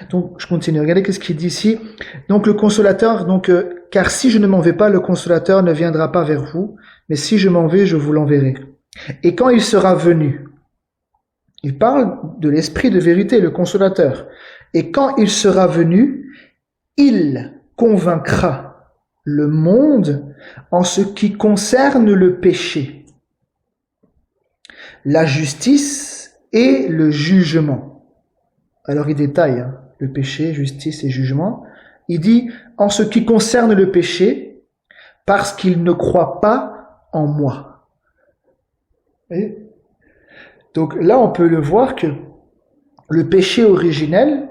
Donc, je continue. Regardez qu'est-ce qu'il dit ici. Donc, le Consolateur, car si je ne m'en vais pas, le Consolateur ne viendra pas vers vous, mais si je m'en vais, je vous l'enverrai. Et quand il sera venu, il parle de l'Esprit de vérité, le Consolateur. Et quand il sera venu, il convaincra le monde en ce qui concerne le péché, la justice et le jugement. Alors il détaille le péché, justice et jugement. Il dit en ce qui concerne le péché, parce qu'il ne croit pas en moi. Et donc là, on peut le voir que le péché originel,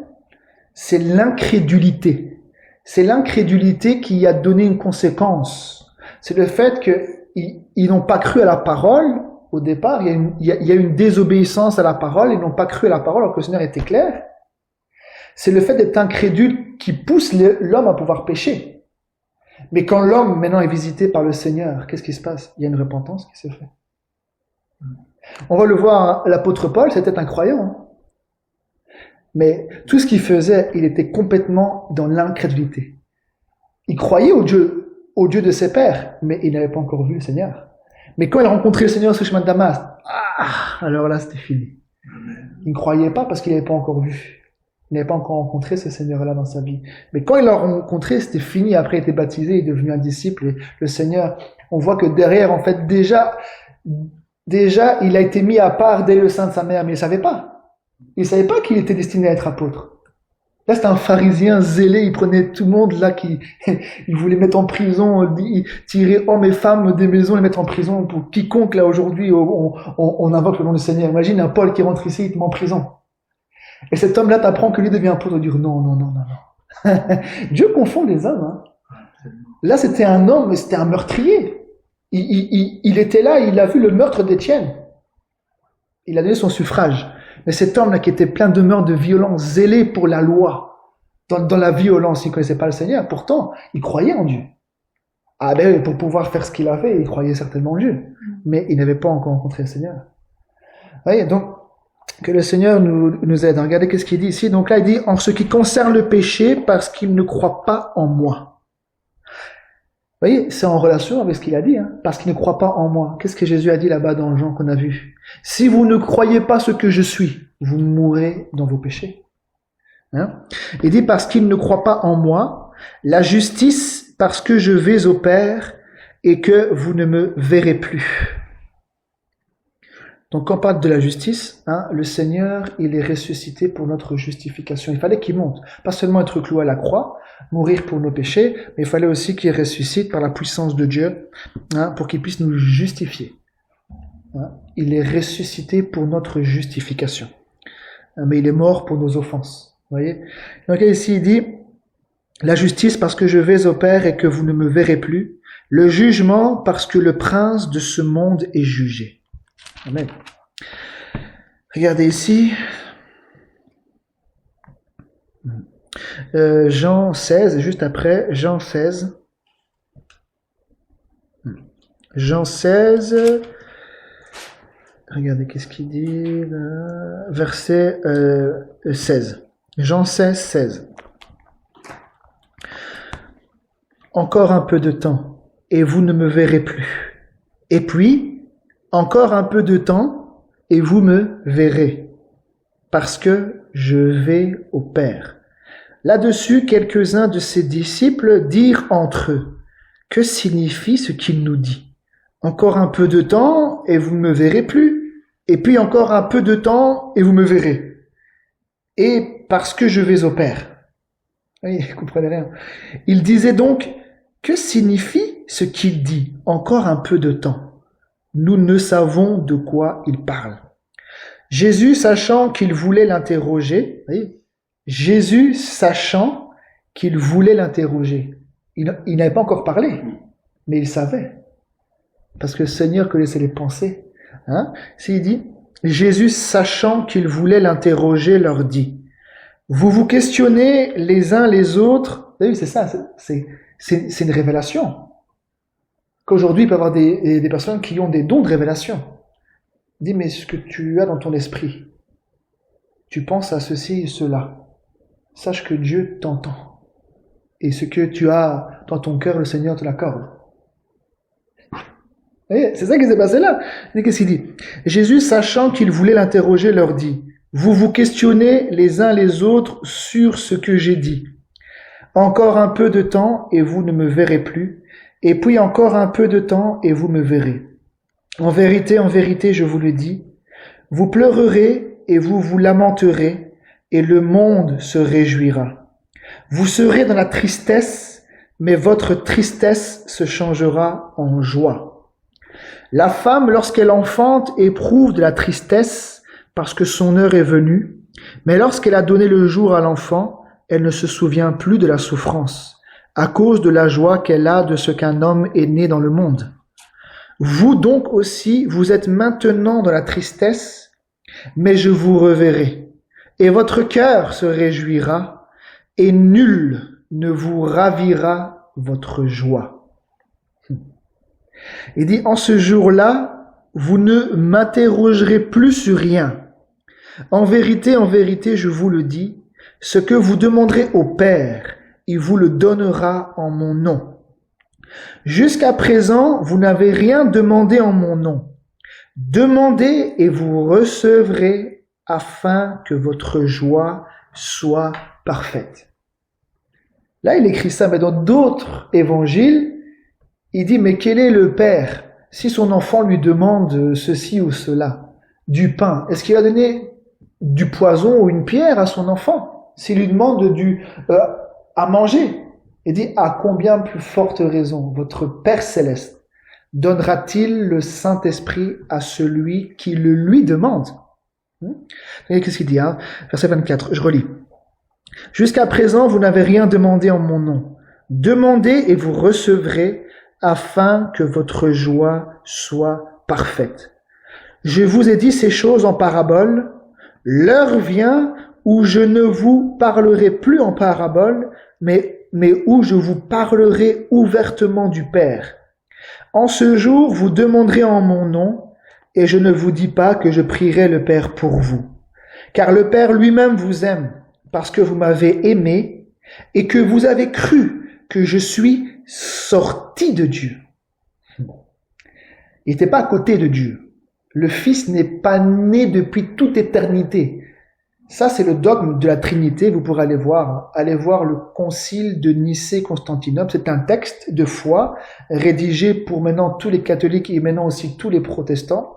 c'est l'incrédulité. C'est l'incrédulité qui a donné une conséquence. C'est le fait qu'ils n'ont pas cru à la parole au départ. Il y a une désobéissance à la parole. Ils n'ont pas cru à la parole alors que le Seigneur était clair. C'est le fait d'être incrédule qui pousse l'homme à pouvoir pécher. Mais quand l'homme maintenant est visité par le Seigneur, qu'est-ce qui se passe? Il y a une repentance qui se fait. On va le voir, l'apôtre Paul, c'était un croyant. Mais tout ce qu'il faisait, il était complètement dans l'incrédulité. Il croyait au au Dieu de ses pères, mais il n'avait pas encore vu le Seigneur. Mais quand il a rencontré le Seigneur sur le chemin de Damas, alors là, c'était fini. Il ne croyait pas parce qu'il n'avait pas encore vu. Il n'avait pas encore rencontré ce Seigneur-là dans sa vie. Mais quand il l'a rencontré, c'était fini. Après, il était baptisé, il est devenu un disciple. Et le Seigneur, on voit que derrière, en fait, déjà, il a été mis à part dès le sein de sa mère, mais il ne savait pas. Il ne savait pas qu'il était destiné à être apôtre. Là, c'était un pharisien zélé, il prenait tout le monde là, il voulait mettre en prison, tirer hommes et femmes des maisons, les mettre en prison pour quiconque là aujourd'hui, on invoque le nom du Seigneur. Imagine un Paul qui rentre ici, il te met en prison. Et cet homme-là t'apprend que lui devient apôtre, il va dire non. Dieu confond les hommes. Hein. Là, c'était un homme, mais c'était un meurtrier. Il était là, il a vu le meurtre d'Étienne. Il a donné son suffrage. Mais cet homme-là qui était plein de meurtres, de violence, zélé pour la loi, dans la violence, il ne connaissait pas le Seigneur. Pourtant, il croyait en Dieu. Ah ben, pour pouvoir faire ce qu'il a fait, il croyait certainement en Dieu. Mais il n'avait pas encore rencontré le Seigneur. Vous voyez, donc, que le Seigneur nous aide. Regardez qu'est-ce qu'il dit ici. Donc là, il dit, en ce qui concerne le péché, parce qu'il ne croit pas en moi. Vous voyez, c'est en relation avec ce qu'il a dit, hein, parce qu'il ne croit pas en moi. Qu'est-ce que Jésus a dit là-bas dans Jean qu'on a vu? Si vous ne croyez pas ce que je suis, vous mourrez dans vos péchés. Hein? Il dit parce qu'il ne croit pas en moi, la justice parce que je vais au Père et que vous ne me verrez plus. Donc quand on parle de la justice, hein, le Seigneur, il est ressuscité pour notre justification. Il fallait qu'il monte, pas seulement être cloué à la croix, mourir pour nos péchés, mais il fallait aussi qu'il ressuscite par la puissance de Dieu, hein, pour qu'il puisse nous justifier. Hein? Il est ressuscité pour notre justification. Hein, mais il est mort pour nos offenses. Vous voyez? Donc ici il dit, la justice parce que je vais au Père et que vous ne me verrez plus. Le jugement parce que le prince de ce monde est jugé. Amen. Regardez ici. Jean 16, juste après, Jean 16. Jean 16. Regardez, qu'est-ce qu'il dit là, verset 16. Jean 16, 16. Encore un peu de temps, et vous ne me verrez plus. Et puis, encore un peu de temps, et vous me verrez, parce que je vais au Père. Là-dessus, quelques-uns de ses disciples dirent entre eux, que signifie ce qu'il nous dit? Encore un peu de temps, et vous ne me verrez plus. Et puis encore un peu de temps, et vous me verrez. Et parce que je vais au Père. Oui, vous comprenez rien. Il disait donc, que signifie ce qu'il dit? Encore un peu de temps. Nous ne savons de quoi il parle. Jésus, sachant qu'il voulait l'interroger, Jésus, sachant qu'il voulait l'interroger, il n'avait pas encore parlé, mais il savait. Parce que le Seigneur connaissait les pensées. Hein? S'il dit, Jésus, sachant qu'il voulait l'interroger, leur dit, vous vous questionnez les uns les autres. Vous savez, c'est ça, c'est une révélation. Qu'aujourd'hui, il peut y avoir des personnes qui ont des dons de révélation. Dis, mais ce que tu as dans ton esprit, tu penses à ceci et cela. Sache que Dieu t'entend. Et ce que tu as dans ton cœur, le Seigneur te l'accorde. C'est ça qui s'est passé là. Qu'est-ce qu'il dit? Jésus, sachant qu'il voulait l'interroger, leur dit, vous vous questionnez les uns les autres sur ce que j'ai dit. Encore un peu de temps et vous ne me verrez plus. Et puis encore un peu de temps et vous me verrez. En vérité, je vous le dis, vous pleurerez et vous vous lamenterez et le monde se réjouira. Vous serez dans la tristesse, mais votre tristesse se changera en joie. La femme, lorsqu'elle enfante, éprouve de la tristesse parce que son heure est venue, mais lorsqu'elle a donné le jour à l'enfant, elle ne se souvient plus de la souffrance, à cause de la joie qu'elle a de ce qu'un homme est né dans le monde. Vous donc aussi, vous êtes maintenant dans la tristesse, mais je vous reverrai, et votre cœur se réjouira, et nul ne vous ravira votre joie. Il dit, en ce jour-là, vous ne m'interrogerez plus sur rien. En vérité, je vous le dis, ce que vous demanderez au Père, il vous le donnera en mon nom. Jusqu'à présent, vous n'avez rien demandé en mon nom. Demandez et vous recevrez afin que votre joie soit parfaite. Là, il écrit ça, mais dans d'autres évangiles, il dit, mais quel est le père si son enfant lui demande ceci ou cela, du pain? Est-ce qu'il va donner du poison ou une pierre à son enfant s'il lui demande à manger? Il dit, à combien plus forte raison votre Père Céleste donnera-t-il le Saint-Esprit à celui qui le lui demande? Qu'est-ce qu'il dit, hein? Verset 24, je relis. Jusqu'à présent, vous n'avez rien demandé en mon nom. Demandez et vous recevrez afin que votre joie soit parfaite. Je vous ai dit ces choses en parabole. L'heure vient où je ne vous parlerai plus en parabole, mais où je vous parlerai ouvertement du Père. En ce jour, vous demanderez en mon nom, et je ne vous dis pas que je prierai le Père pour vous. Car le Père lui-même vous aime, parce que vous m'avez aimé, et que vous avez cru que je suis sorti de Dieu. Il n'était pas à côté de Dieu. Le Fils n'est pas né depuis toute éternité. Ça, c'est le dogme de la Trinité. Vous pourrez aller voir le concile de Nicée-Constantinople. C'est un texte de foi rédigé pour maintenant tous les catholiques et maintenant aussi tous les protestants.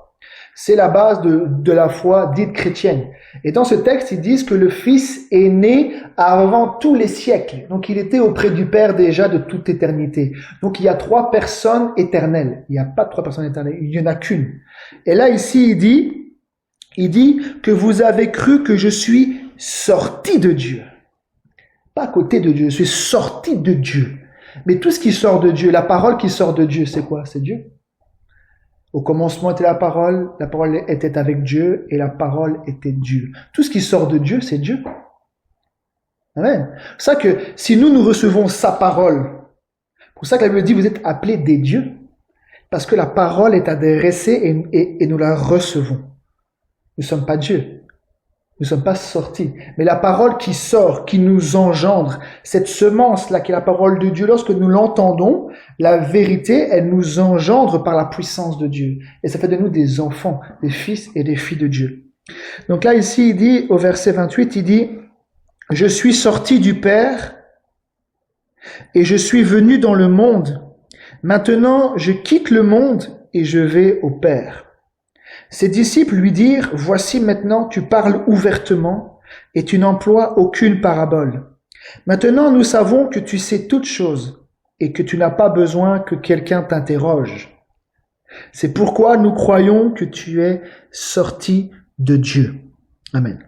C'est la base de la foi dite chrétienne. Et dans ce texte, ils disent que le Fils est né avant tous les siècles. Donc, il était auprès du Père déjà de toute éternité. Donc, il y a 3 personnes éternelles. Il n'y a pas de 3 personnes éternelles. Il n'y en a qu'une. Et là, ici, il dit que vous avez cru que je suis sorti de Dieu. Pas à côté de Dieu. Je suis sorti de Dieu. Mais tout ce qui sort de Dieu, la parole qui sort de Dieu, c'est quoi? C'est Dieu. Au commencement était la parole était avec Dieu et la parole était Dieu. Tout ce qui sort de Dieu, c'est Dieu. Amen. C'est ça que si nous recevons sa parole, pour ça que la Bible dit vous êtes appelés des dieux, parce que la parole est adressée et nous la recevons. Nous ne sommes pas Dieu. Nous ne sommes pas sortis. Mais la parole qui sort, qui nous engendre, cette semence-là qui est la parole de Dieu, lorsque nous l'entendons, la vérité, elle nous engendre par la puissance de Dieu. Et ça fait de nous des enfants, des fils et des filles de Dieu. Donc là, ici, il dit, au verset 28, il dit, « Je suis sorti du Père et je suis venu dans le monde. Maintenant, je quitte le monde et je vais au Père. » Ses disciples lui dirent, « Voici maintenant, tu parles ouvertement et tu n'emploies aucune parabole. Maintenant, nous savons que tu sais toutes choses et que tu n'as pas besoin que quelqu'un t'interroge. C'est pourquoi nous croyons que tu es sorti de Dieu. » Amen.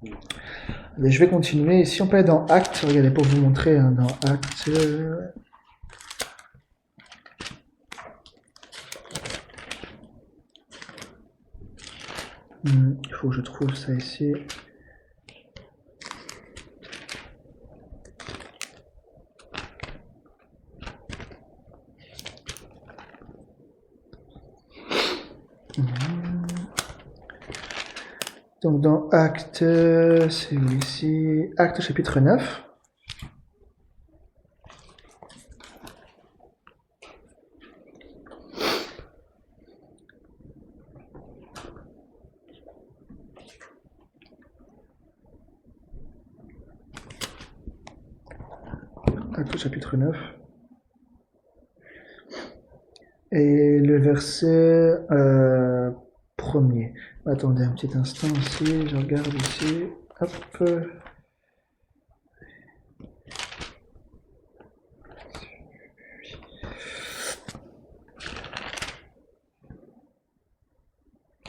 Et je vais continuer. Si on peut aller dans Actes, regardez pour vous montrer dans Actes... Il faut que je trouve ça ici. Donc dans Actes, c'est ici, Actes chapitre 9. Actes chapitre 9. Et le verset premier. Attendez un petit instant ici, je regarde ici. Hop.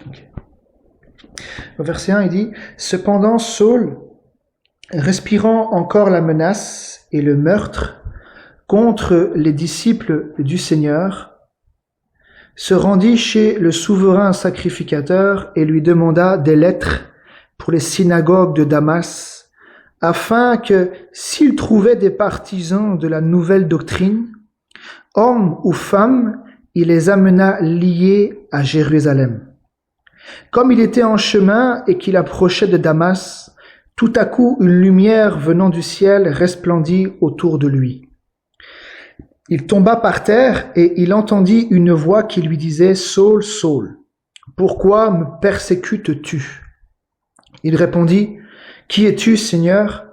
Okay. Au verset 1, il dit « Cependant, Saul, respirant encore la menace et le meurtre contre les disciples du Seigneur, se rendit chez le souverain sacrificateur et lui demanda des lettres pour les synagogues de Damas, afin que, s'il trouvait des partisans de la nouvelle doctrine, hommes ou femmes, il les amena liés à Jérusalem. Comme il était en chemin et qu'il approchait de Damas, tout à coup une lumière venant du ciel resplendit autour de lui. Il tomba par terre et il entendit une voix qui lui disait « Saul, Saul, pourquoi me persécutes-tu » Il répondit « Qui es-tu, Seigneur ?»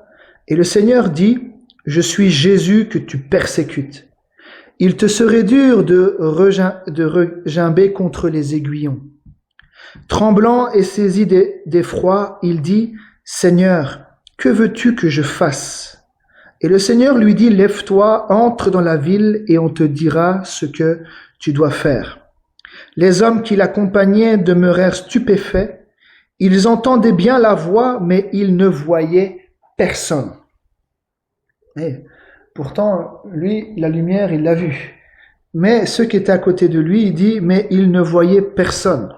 Et le Seigneur dit « Je suis Jésus que tu persécutes. Il te serait dur de regimber contre les aiguillons. » Tremblant et saisi d'effroi, il dit « Seigneur, que veux-tu que je fasse ?» Et le Seigneur lui dit, lève-toi, entre dans la ville et on te dira ce que tu dois faire. Les hommes qui l'accompagnaient demeurèrent stupéfaits. Ils entendaient bien la voix, mais ils ne voyaient personne. Et pourtant, lui, la lumière, il l'a vue. Mais ceux qui étaient à côté de lui, il dit, mais il ne voyait personne.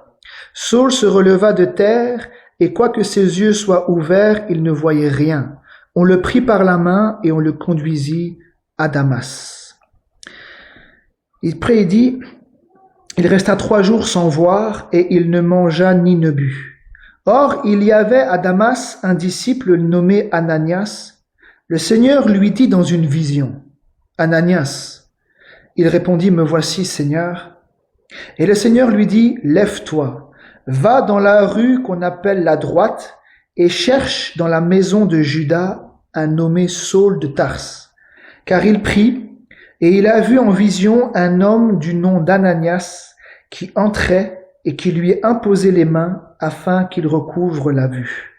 Saul se releva de terre et quoique ses yeux soient ouverts, il ne voyait rien. On le prit par la main et on le conduisit à Damas. Après, il dit, il resta 3 jours sans voir et il ne mangea ni ne but. Or, il y avait à Damas un disciple nommé Ananias. Le Seigneur lui dit dans une vision, Ananias. Il répondit, me voici, Seigneur. Et le Seigneur lui dit, lève-toi, va dans la rue qu'on appelle la droite et cherche dans la maison de Judas un nommé Saul de Tarse. Car il prie, et il a vu en vision un homme du nom d'Ananias qui entrait et qui lui imposait les mains afin qu'il recouvre la vue.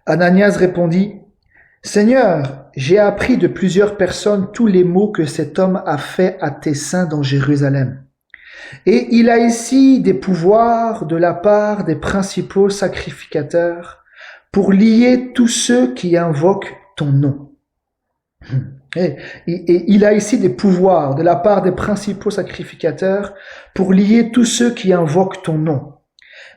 Ananias répondit, « Seigneur, j'ai appris de plusieurs personnes tous les maux que cet homme a fait à tes saints dans Jérusalem. Et il a ici des pouvoirs de la part des principaux sacrificateurs pour lier tous ceux qui invoquent ton nom. » Et il a ici des pouvoirs de la part des principaux sacrificateurs pour lier tous ceux qui invoquent ton nom.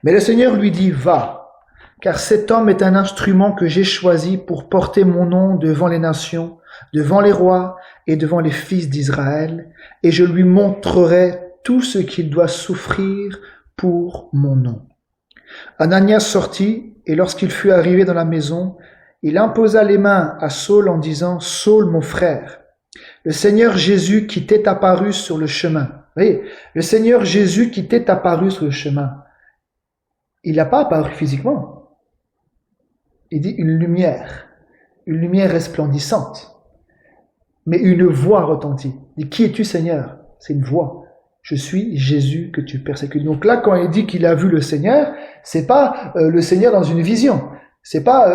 Mais le Seigneur lui dit, va, car cet homme est un instrument que j'ai choisi pour porter mon nom devant les nations, devant les rois et devant les fils d'Israël, et je lui montrerai tout ce qu'il doit souffrir pour mon nom. Ananias sortit, et lorsqu'il fut arrivé dans la maison, il imposa les mains à Saul en disant, « Saul, mon frère, le Seigneur Jésus qui t'est apparu sur le chemin. » Vous voyez, le Seigneur Jésus qui t'est apparu sur le chemin. Il n'a pas apparu physiquement. Il dit une lumière resplendissante. Mais une voix retentit. Il dit, « Qui es-tu, Seigneur ?» C'est une voix. « Je suis Jésus que tu persécutes. » Donc là, quand il dit qu'il a vu le Seigneur, c'est pas le Seigneur dans une vision. C'est pas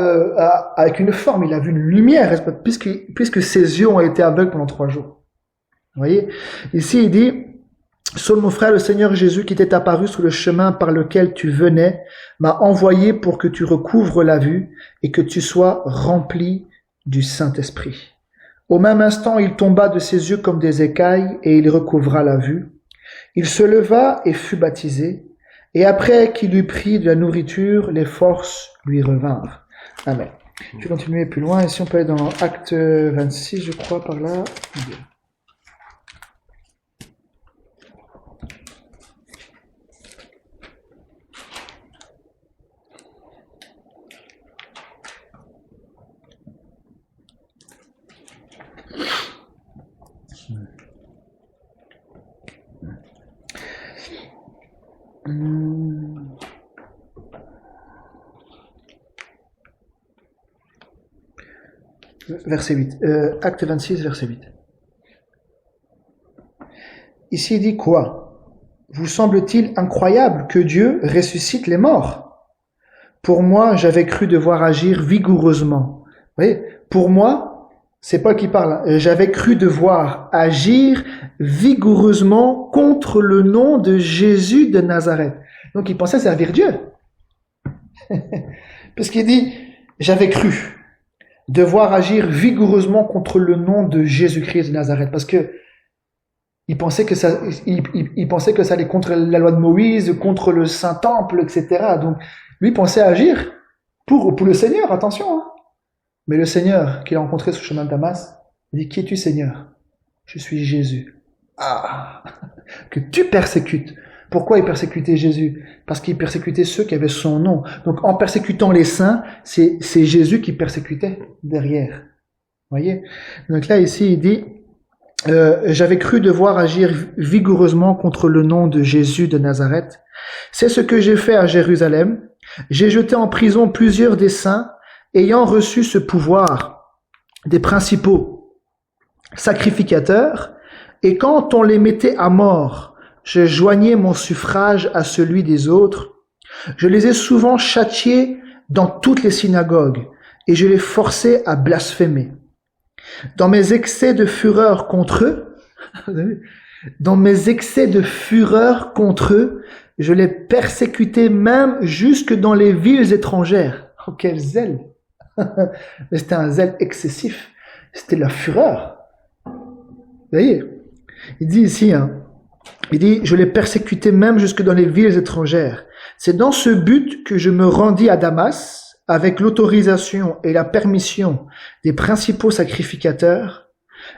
avec une forme, il a vu une lumière, puisque ses yeux ont été aveugles pendant 3 jours. Vous voyez? Ici, il dit, « Saul, mon frère, le Seigneur Jésus qui t'est apparu sur le chemin par lequel tu venais, m'a envoyé pour que tu recouvres la vue et que tu sois rempli du Saint-Esprit. » Au même instant, il tomba de ses yeux comme des écailles et il recouvra la vue. Il se leva et fut baptisé. Et après qu'il eut pris de la nourriture, les forces lui revinrent. Amen. Je vais continuer plus loin. Et si on peut aller dans Acte 26, je crois, par là. Verset 8. Acte 26, verset 8. Ici, il dit quoi? Vous semble-t-il incroyable que Dieu ressuscite les morts? Pour moi, j'avais cru devoir agir vigoureusement. Vous voyez, pour moi, c'est Paul qui parle. J'avais cru devoir agir vigoureusement contre le nom de Jésus de Nazareth. Donc, il pensait servir Dieu. Parce qu'il dit, j'avais cru devoir agir vigoureusement contre le nom de Jésus-Christ de Nazareth, parce que il pensait que ça allait contre la loi de Moïse, contre le Saint-Temple, etc. Donc, lui pensait agir pour le Seigneur, attention. Hein. Mais le Seigneur qu'il a rencontré sur le chemin de Damas, il dit, « Qui es-tu, Seigneur ? Je suis Jésus. » Ah, que tu persécutes. Pourquoi il persécutait Jésus? Parce qu'il persécutait ceux qui avaient son nom. Donc, en persécutant les saints, c'est Jésus qui persécutait derrière. Voyez? Donc là, ici, il dit, J'avais cru devoir agir vigoureusement contre le nom de Jésus de Nazareth. C'est ce que j'ai fait à Jérusalem. J'ai jeté en prison plusieurs des saints, ayant reçu ce pouvoir des principaux sacrificateurs, et quand on les mettait à mort, je joignais mon suffrage à celui des autres. Je les ai souvent châtiés dans toutes les synagogues, et je les forçais à blasphémer. Dans mes excès de fureur contre eux, je les persécutais même jusque dans les villes étrangères. Oh, quel zèle! Mais c'était un zèle excessif. C'était de la fureur. Vous voyez? Il dit ici, il dit, je les persécutais même jusque dans les villes étrangères. C'est dans ce but que je me rendis à Damas, avec l'autorisation et la permission des principaux sacrificateurs.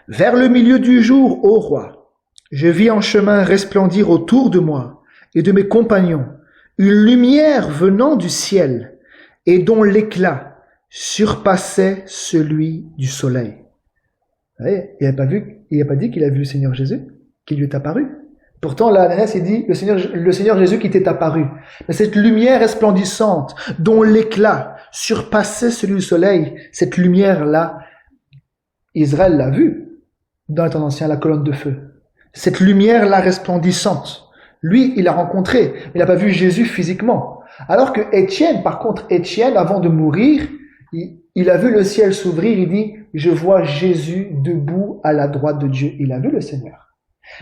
Vers le milieu du jour, ô roi, je vis en chemin resplendir autour de moi et de mes compagnons une lumière venant du ciel et dont l'éclat surpassait celui du soleil. Vous voyez, il n'a pas dit qu'il a vu le Seigneur Jésus, qu'il lui est apparu. Pourtant, là, Ananias, il dit, le Seigneur Jésus qui t'est apparu. Mais cette lumière resplendissante, dont l'éclat surpassait celui du soleil, cette lumière-là, Israël l'a vue dans le temps ancien, la colonne de feu. Cette lumière-là resplendissante, lui, il l'a rencontré, mais il n'a pas vu Jésus physiquement. Alors que Étienne, par contre, avant de mourir, il a vu le ciel s'ouvrir, il dit, je vois Jésus debout à la droite de Dieu. Il a vu le Seigneur.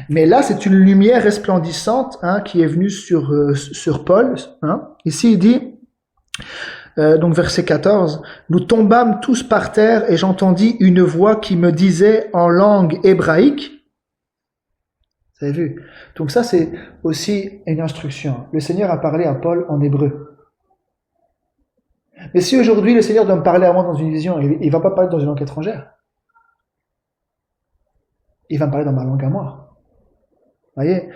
Mais là, c'est une lumière resplendissante qui est venue sur Paul. Ici, il dit, donc verset 14, « Nous tombâmes tous par terre et j'entendis une voix qui me disait en langue hébraïque. » Vous avez vu? Donc ça, c'est aussi une instruction. Le Seigneur a parlé à Paul en hébreu. Mais si aujourd'hui, le Seigneur doit me parler à moi dans une vision, il ne va pas parler dans une langue étrangère. Il va me parler dans ma langue à moi. Voyez,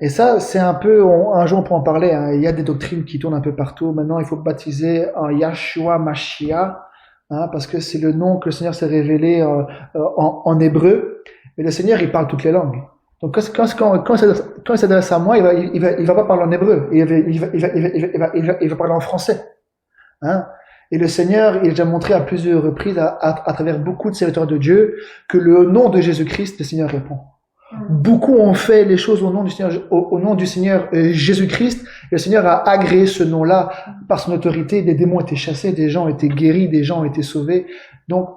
et ça, c'est un peu, un jour on peut en parler, il y a des doctrines qui tournent un peu partout. Maintenant, il faut baptiser en Yahshua Mashiach, parce que c'est le nom que le Seigneur s'est révélé en hébreu. Mais le Seigneur, il parle toutes les langues. Donc quand il s'adresse à moi, il va pas parler en hébreu, il va parler en français. Et le Seigneur, il a déjà montré à plusieurs reprises, à travers beaucoup de serviteurs de Dieu, que le nom de Jésus-Christ, le Seigneur répond. Beaucoup ont fait les choses au nom du Seigneur Jésus-Christ. Le Seigneur a agréé ce nom-là par son autorité. Des démons étaient chassés, des gens étaient guéris, des gens ont été sauvés. Donc,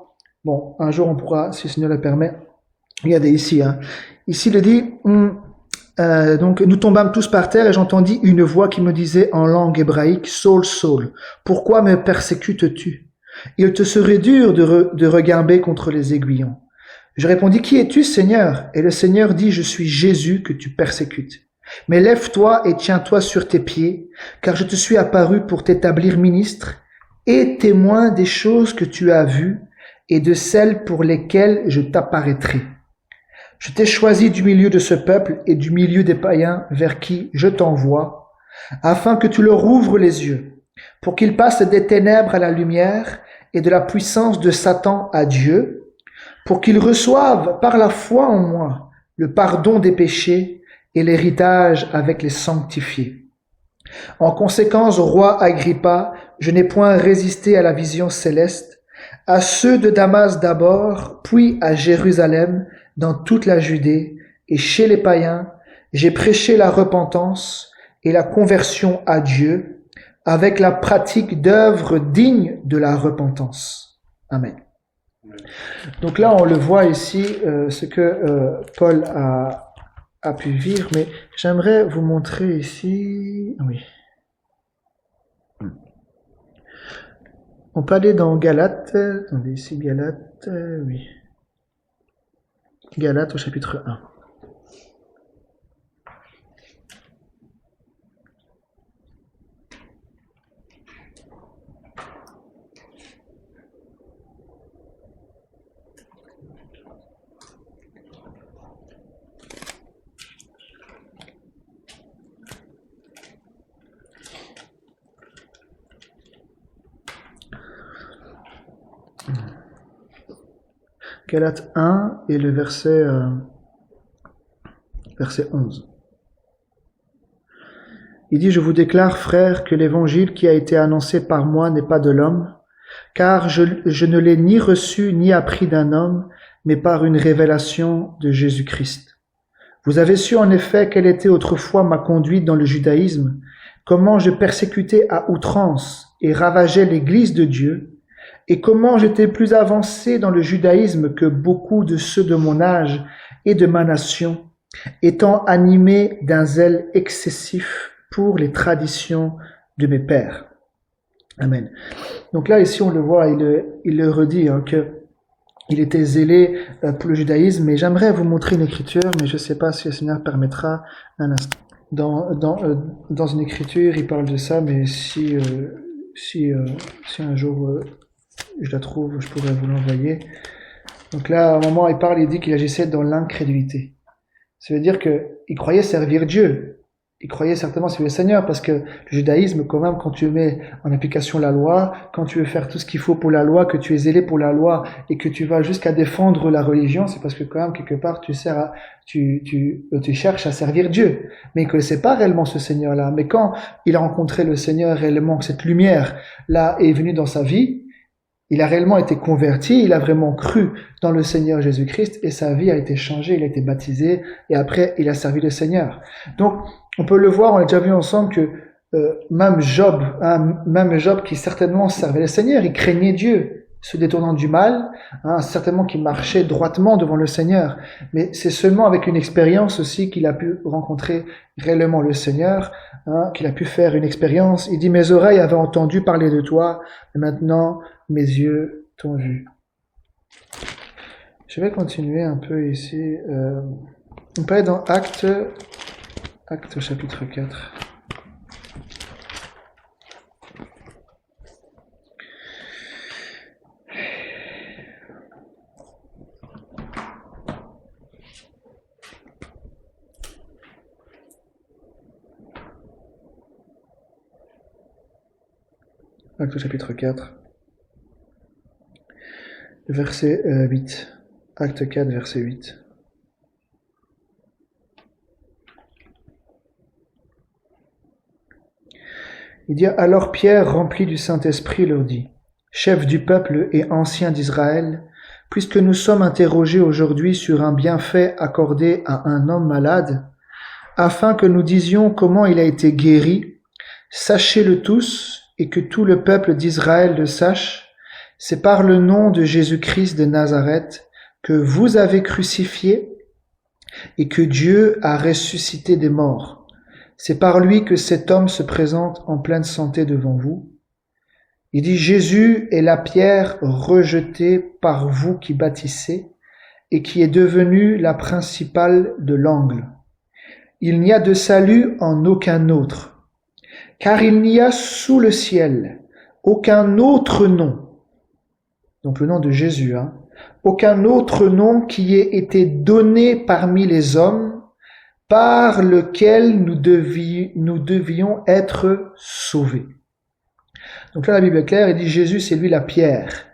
bon, un jour on pourra, si le Seigneur le permet. Regardez ici. Ici, il dit, donc nous tombâmes tous par terre et j'entendis une voix qui me disait en langue hébraïque, Saul, Saul, pourquoi me persécutes-tu? Il te serait dur de reguimber contre les aiguillons. Je répondis, qui es-tu, Seigneur? Et le Seigneur dit, je suis Jésus que tu persécutes. Mais lève-toi et tiens-toi sur tes pieds, car je te suis apparu pour t'établir ministre et témoin des choses que tu as vues et de celles pour lesquelles je t'apparaîtrai. Je t'ai choisi du milieu de ce peuple et du milieu des païens vers qui je t'envoie, afin que tu leur ouvres les yeux, pour qu'ils passent des ténèbres à la lumière et de la puissance de Satan à Dieu, pour qu'ils reçoivent par la foi en moi le pardon des péchés et l'héritage avec les sanctifiés. En conséquence, roi Agrippa, je n'ai point résisté à la vision céleste, à ceux de Damas d'abord, puis à Jérusalem, dans toute la Judée, et chez les païens, j'ai prêché la repentance et la conversion à Dieu, avec la pratique d'œuvres dignes de la repentance. Amen. Donc là, on le voit ici, ce que Paul a pu vivre, mais j'aimerais vous montrer ici... Oui. On peut aller dans Galates. Attendez, ici, Galates, oui. Galates au chapitre 1. Galates 1 et le verset verset 11. Il dit, « Je vous déclare, frères, que l'évangile qui a été annoncé par moi n'est pas de l'homme, car je ne l'ai ni reçu ni appris d'un homme, mais par une révélation de Jésus-Christ. Vous avez su en effet quelle était autrefois ma conduite dans le judaïsme, comment je persécutais à outrance et ravageais l'Église de Dieu, et comment j'étais plus avancé dans le judaïsme que beaucoup de ceux de mon âge et de ma nation, étant animé d'un zèle excessif pour les traditions de mes pères. » Amen. Donc là, ici, on le voit, il le redit, qu'il était zélé pour le judaïsme, mais j'aimerais vous montrer une écriture, mais je ne sais pas si le Seigneur permettra un instant. Dans une écriture, il parle de ça, mais si un jour je la trouve, je pourrais vous l'envoyer. Donc là, à un moment, il dit qu'il agissait dans l'incrédulité. Ça veut dire qu'il croyait servir Dieu. Il croyait certainement servir le Seigneur, parce que le judaïsme, quand même, quand tu mets en application la loi, quand tu veux faire tout ce qu'il faut pour la loi, que tu es zélé pour la loi, et que tu vas jusqu'à défendre la religion, c'est parce que quand même, quelque part, tu cherches à servir Dieu. Mais il ne connaissait pas réellement ce Seigneur-là. Mais quand il a rencontré le Seigneur réellement, cette lumière-là est venue dans sa vie, il a réellement été converti, il a vraiment cru dans le Seigneur Jésus-Christ, et sa vie a été changée, il a été baptisé, et après, il a servi le Seigneur. Donc, on peut le voir, on a déjà vu ensemble que même Job qui certainement servait le Seigneur, il craignait Dieu, se détournant du mal, certainement qu'il marchait droitement devant le Seigneur. Mais c'est seulement avec une expérience aussi qu'il a pu rencontrer réellement le Seigneur, qu'il a pu faire une expérience. Il dit, « Mes oreilles avaient entendu parler de toi, et maintenant mes yeux t'ont vu. » Je vais continuer un peu ici. On peut aller dans Actes chapitre 4. Actes chapitre 4. Verset 8. Acte 4, verset 8. Il dit, « Alors Pierre, rempli du Saint-Esprit, leur dit, « Chef du peuple et ancien d'Israël, puisque nous sommes interrogés aujourd'hui sur un bienfait accordé à un homme malade, afin que nous disions comment il a été guéri, sachez-le tous et que tout le peuple d'Israël le sache, c'est par le nom de Jésus-Christ de Nazareth que vous avez crucifié et que Dieu a ressuscité des morts. C'est par lui que cet homme se présente en pleine santé devant vous. Il dit, Jésus est la pierre rejetée par vous qui bâtissez et qui est devenue la principale de l'angle. Il n'y a de salut en aucun autre, car il n'y a sous le ciel aucun autre nom, donc le nom de Jésus, aucun autre nom qui ait été donné parmi les hommes par lequel nous devions être sauvés. Donc là, la Bible est claire, elle dit Jésus, c'est lui la pierre.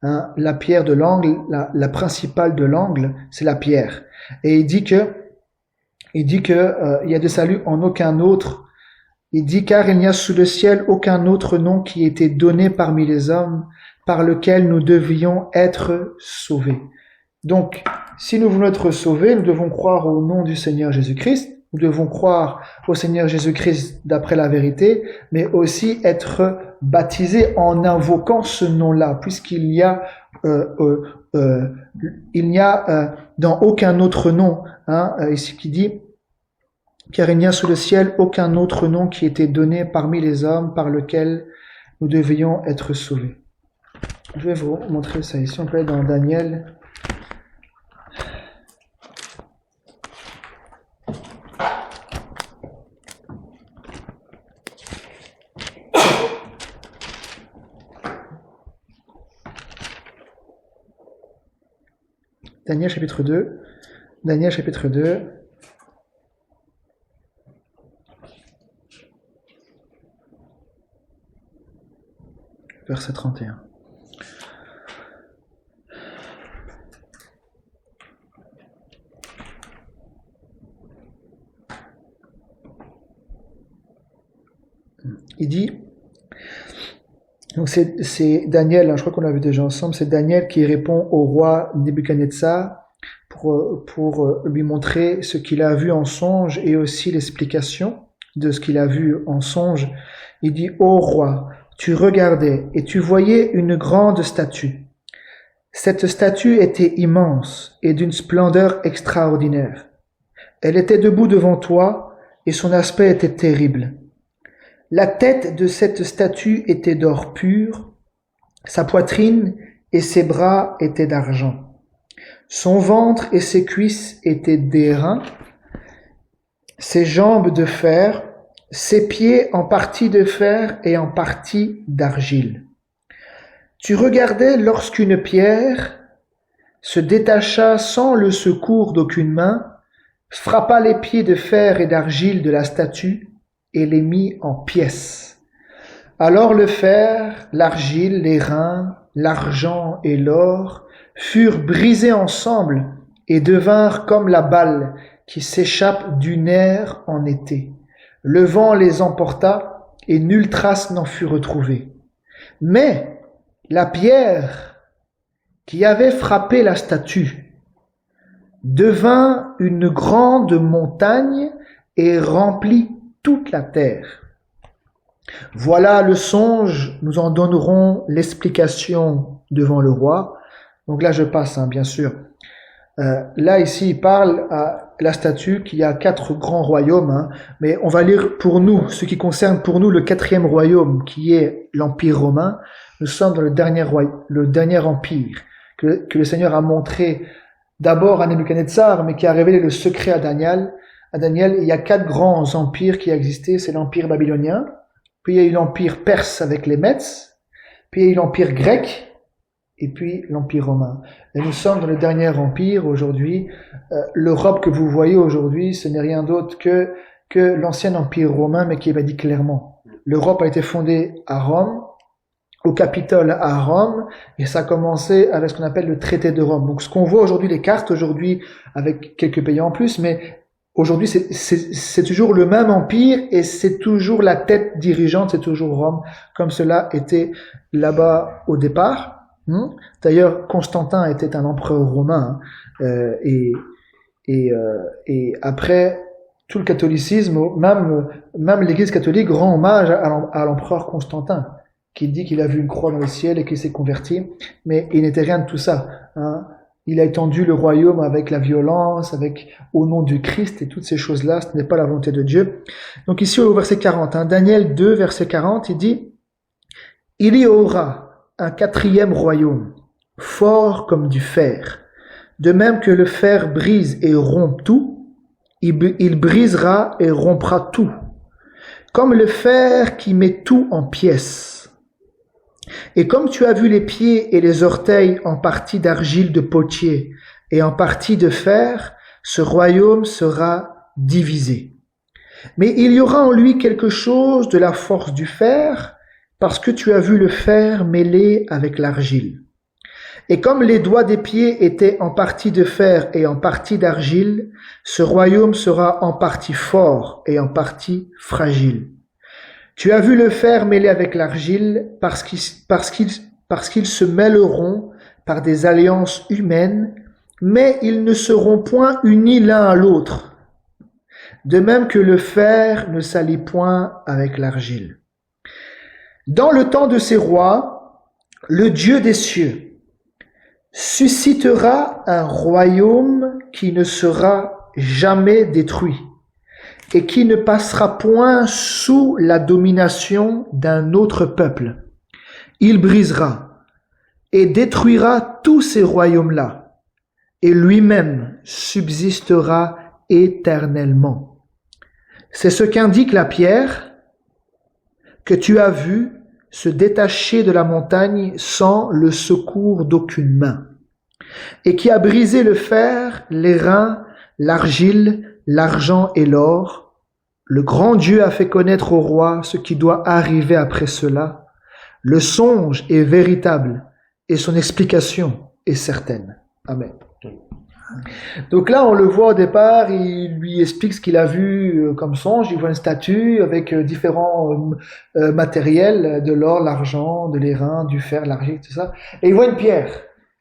La pierre de l'angle, la principale de l'angle, c'est la pierre. Et il dit que il y a de salut en aucun autre. Il dit, car il n'y a sous le ciel aucun autre nom qui ait été donné parmi les hommes par lequel nous devions être sauvés. Donc, si nous voulons être sauvés, nous devons croire au nom du Seigneur Jésus-Christ, nous devons croire au Seigneur Jésus-Christ d'après la vérité, mais aussi être baptisés en invoquant ce nom-là, puisqu'il n'y a dans aucun autre nom, ici qui dit, car il n'y a sous le ciel aucun autre nom qui ait été donné parmi les hommes par lequel nous devions être sauvés. Je vais vous montrer ça ici, on peut aller dans Daniel. Daniel chapitre 2. Daniel chapitre 2. Verset 31. Il dit, donc c'est Daniel, hein, je crois qu'on l'a vu déjà ensemble, c'est Daniel qui répond au roi Nebuchadnezzar pour lui montrer ce qu'il a vu en songe et aussi l'explication de ce qu'il a vu en songe. Il dit, ô roi, tu regardais et tu voyais une grande statue. Cette statue était immense et d'une splendeur extraordinaire. Elle était debout devant toi et son aspect était terrible. La tête de cette statue était d'or pur, sa poitrine et ses bras étaient d'argent. Son ventre et ses cuisses étaient d'airain, ses jambes de fer, ses pieds en partie de fer et en partie d'argile. Tu regardais lorsqu'une pierre se détacha sans le secours d'aucune main, frappa les pieds de fer et d'argile de la statue et les mit en pièces. Alors le fer, l'argile, l'airain, l'argent et l'or furent brisés ensemble et devinrent comme la balle qui s'échappe du nerf en été. Le vent les emporta et nulle trace n'en fut retrouvée. Mais la pierre qui avait frappé la statue devint une grande montagne et remplit toute la terre. Voilà le songe, nous en donnerons l'explication devant le roi. Donc là je passe, bien sûr. Là ici il parle à la statue qui a 4 grands royaumes, mais on va lire pour nous, ce qui concerne pour nous le 4e royaume qui est l'Empire romain. Nous sommes dans le dernier empire que le Seigneur a montré d'abord à Nebuchadnezzar, mais qui a révélé le secret à Daniel. À Daniel, il y a 4 grands empires qui existaient. C'est l'empire babylonien, puis il y a eu l'empire perse avec les Mèdes, puis il y a eu l'empire grec, et puis l'Empire romain. Et nous sommes dans le dernier empire aujourd'hui. L'Europe que vous voyez aujourd'hui, ce n'est rien d'autre que l'ancien empire romain, mais qui est dit clairement. L'Europe a été fondée à Rome, au Capitole à Rome, et ça a commencé avec ce qu'on appelle le traité de Rome. Donc ce qu'on voit aujourd'hui, les cartes aujourd'hui, avec quelques pays en plus, mais aujourd'hui c'est toujours le même empire, et c'est toujours la tête dirigeante, c'est toujours Rome, comme cela était là-bas au départ. D'ailleurs, Constantin était un empereur romain, et après tout le catholicisme, même l'Église catholique rend hommage à l'empereur Constantin, qui dit qu'il a vu une croix dans le ciel et qu'il s'est converti, mais il n'était rien de tout ça. Il a étendu le royaume avec la violence, au nom du Christ et toutes ces choses-là. Ce n'est pas la volonté de Dieu. Donc ici au verset 40, Daniel 2, verset 40, il dit « Il y aura un 4e royaume, fort comme du fer. De même que le fer brise et rompt tout, il brisera et rompra tout, comme le fer qui met tout en pièces. Et comme tu as vu les pieds et les orteils en partie d'argile de potier et en partie de fer, ce royaume sera divisé. Mais il y aura en lui quelque chose de la force du fer, parce que tu as vu le fer mêlé avec l'argile. Et comme les doigts des pieds étaient en partie de fer et en partie d'argile, ce royaume sera en partie fort et en partie fragile. Tu as vu le fer mêlé avec l'argile parce qu'ils se mêleront par des alliances humaines, mais ils ne seront point unis l'un à l'autre. De même que le fer ne s'allie point avec l'argile. Dans le temps de ces rois, le Dieu des cieux suscitera un royaume qui ne sera jamais détruit et qui ne passera point sous la domination d'un autre peuple. Il brisera et détruira tous ces royaumes-là et lui-même subsistera éternellement. C'est ce qu'indique la pierre que tu as vu se détacher de la montagne sans le secours d'aucune main, et qui a brisé le fer, l'airain, l'argile, l'argent et l'or. Le grand Dieu a fait connaître au roi ce qui doit arriver après cela. Le songe est véritable et son explication est certaine. Amen. Donc là, on le voit au départ, il lui explique ce qu'il a vu comme songe. Il voit une statue avec différents matériels, de l'or, l'argent, de l'airain, du fer, l'argile, tout ça. Et il voit une pierre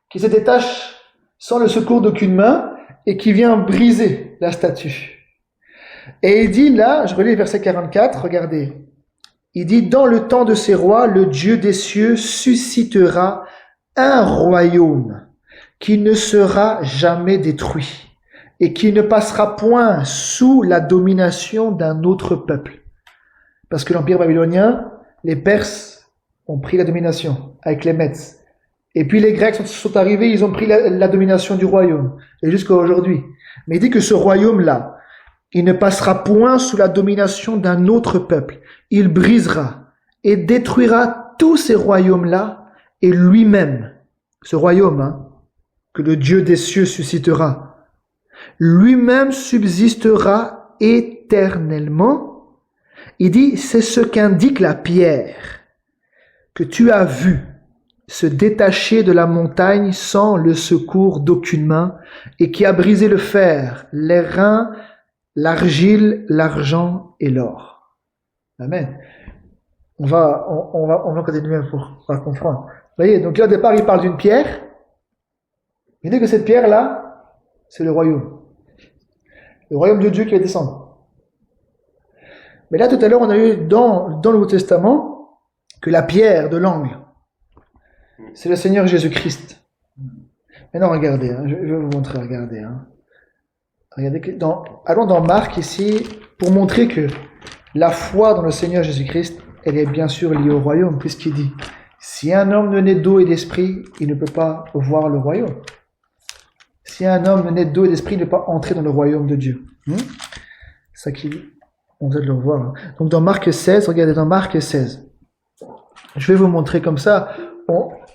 qui se détache sans le secours d'aucune main et qui vient briser la statue. Et il dit là, je relis le verset 44, regardez. Il dit, dans le temps de ces rois, le Dieu des cieux suscitera un royaume qui ne sera jamais détruit et qui ne passera point sous la domination d'un autre peuple. Parce que l'Empire babylonien, les Perses ont pris la domination avec les Mèdes. Et puis les Grecs sont arrivés, ils ont pris la domination du royaume, et jusqu'à aujourd'hui. Mais il dit que ce royaume-là, il ne passera point sous la domination d'un autre peuple. Il brisera et détruira tous ces royaumes-là et lui-même, ce royaume que le Dieu des cieux suscitera, lui-même subsistera éternellement. Il dit, c'est ce qu'indique la pierre que tu as vue se détacher de la montagne sans le secours d'aucune main et qui a brisé le fer, l'airain, l'argile, l'argent et l'or. Amen. On va continuer pour comprendre. Vous voyez, donc là au départ il parle d'une pierre. Il dit que cette pierre-là, c'est le royaume. Le royaume de Dieu qui va descendre. Mais là tout à l'heure on a eu dans le Nouveau Testament que la pierre de l'angle, c'est le Seigneur Jésus-Christ. Maintenant regardez, je vais vous montrer, regardez. Regardez, allons dans Marc ici, pour montrer que la foi dans le Seigneur Jésus-Christ, elle est bien sûr liée au royaume, puisqu'il dit, si un homme ne naît d'eau et d'esprit, il ne peut pas voir le royaume. Si un homme ne naît d'eau et d'esprit, il ne peut pas entrer dans le royaume de Dieu. C'est ça on doit le voir. Donc dans Marc 16, regardez dans Marc 16. Je vais vous montrer comme ça,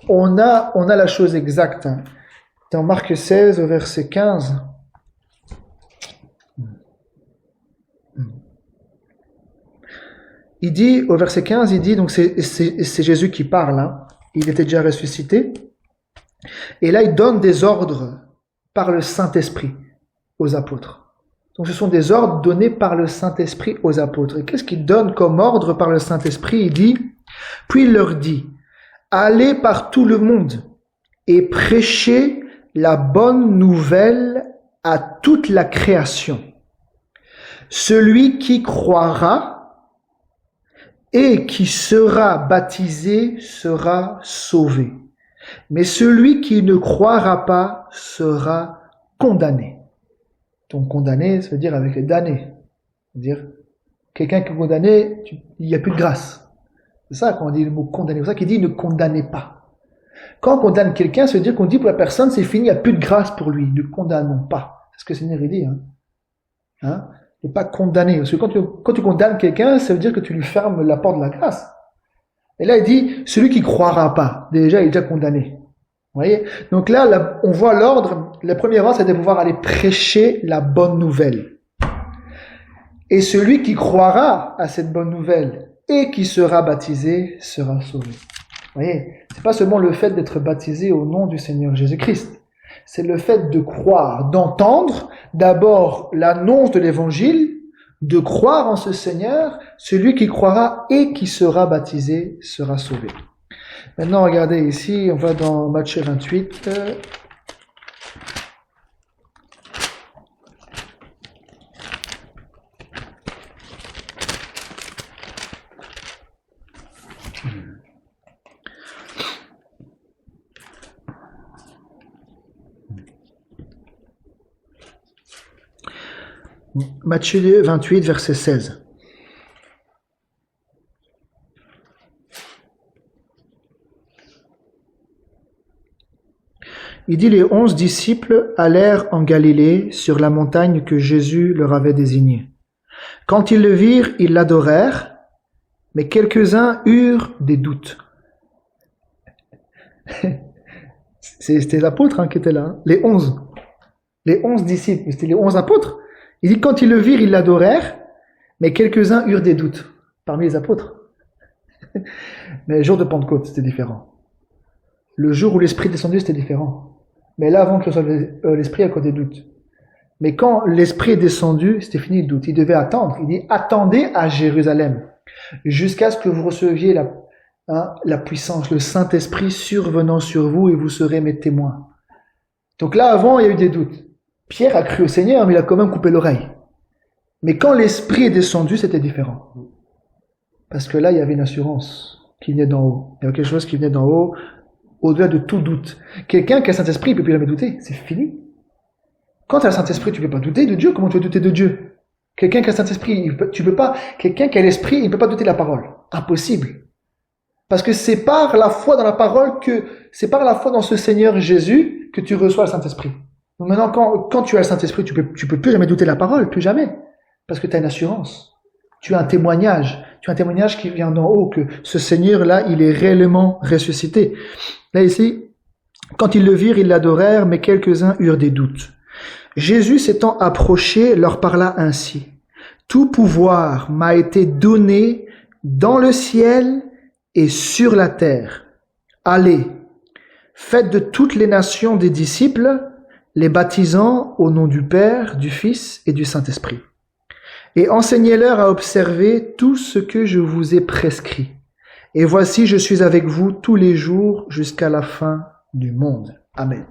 on a la chose exacte. Dans Marc 16, au verset 15, il dit, au verset 15, il dit, donc c'est Jésus qui parle, il était déjà ressuscité, et là il donne des ordres par le Saint-Esprit aux apôtres. Donc ce sont des ordres donnés par le Saint-Esprit aux apôtres. Et qu'est-ce qu'il donne comme ordre par le Saint-Esprit? Il dit, puis il leur dit, allez par tout le monde et prêchez la bonne nouvelle à toute la création. Celui qui croira et qui sera baptisé sera sauvé. Mais celui qui ne croira pas sera condamné. Donc condamné, ça veut dire avec les damnés. C'est-à-dire, quelqu'un qui est condamné, il n'y a plus de grâce. C'est ça qu'on dit le mot condamné. C'est ça qu'il dit ne condamnez pas. Quand on condamne quelqu'un, ça veut dire qu'on dit pour la personne, c'est fini, il n'y a plus de grâce pour lui. Ne condamnons pas. C'est ce que le Seigneur dit. Ne pas condamner. Parce que quand tu condamnes quelqu'un, ça veut dire que tu lui fermes la porte de la grâce. Et là, il dit, celui qui croira pas, déjà, il est déjà condamné. Vous voyez? Donc là, on voit l'ordre. Le premier ordre, c'est de pouvoir aller prêcher la bonne nouvelle. Et celui qui croira à cette bonne nouvelle et qui sera baptisé sera sauvé. Vous voyez? C'est pas seulement le fait d'être baptisé au nom du Seigneur Jésus-Christ. C'est le fait de croire, d'entendre d'abord l'annonce de l'évangile, de croire en ce Seigneur. Celui qui croira et qui sera baptisé sera sauvé. Maintenant, regardez ici, on va dans Matthieu 28. Matthieu 28, verset 16. Il dit, les 11 disciples allèrent en Galilée sur la montagne que Jésus leur avait désignée. Quand ils le virent, ils l'adorèrent, mais quelques-uns eurent des doutes. C'était les apôtres qui étaient là, les 11. Les 11 disciples, c'était les 11 apôtres. Il dit, quand ils le virent, ils l'adorèrent, mais quelques-uns eurent des doutes parmi les apôtres. Mais le jour de Pentecôte, c'était différent. Le jour où l'Esprit est descendu, c'était différent. Mais là, avant qu'il reçoive l'Esprit, il y a encore des doutes. Mais quand l'Esprit est descendu, c'était fini le doute. Il devait attendre. Il dit, attendez à Jérusalem, jusqu'à ce que vous receviez la puissance, le Saint-Esprit survenant sur vous, et vous serez mes témoins. Donc là, avant, il y a eu des doutes. Pierre a cru au Seigneur, mais il a quand même coupé l'oreille. Mais quand l'Esprit est descendu, c'était différent. Parce que là, il y avait une assurance qui venait d'en haut. Il y avait quelque chose qui venait d'en haut, au-delà de tout doute. Quelqu'un qui a le Saint-Esprit, il ne peut plus jamais douter. C'est fini. Quand tu as le Saint-Esprit, tu ne peux pas douter de Dieu. Comment tu veux douter de Dieu? Quelqu'un qui a le Saint-Esprit, tu peux pas. Quelqu'un qui a l'Esprit, il ne peut pas douter de la parole. Impossible. Parce que c'est par la foi dans la parole c'est par la foi dans ce Seigneur Jésus que tu reçois le Saint-Esprit. Donc maintenant, quand tu as le Saint-Esprit, tu peux plus jamais douter de la parole, plus jamais. Parce que tu as une assurance. Tu as un témoignage. Tu as un témoignage qui vient d'en haut, que ce Seigneur-là, il est réellement ressuscité. Là, ici, quand ils le virent, ils l'adorèrent, mais quelques-uns eurent des doutes. Jésus s'étant approché, leur parla ainsi. Tout pouvoir m'a été donné dans le ciel et sur la terre. Allez, faites de toutes les nations des disciples, les baptisant au nom du Père, du Fils et du Saint-Esprit. Et enseignez-leur à observer tout ce que je vous ai prescrit. Et voici, je suis avec vous tous les jours jusqu'à la fin du monde. Amen.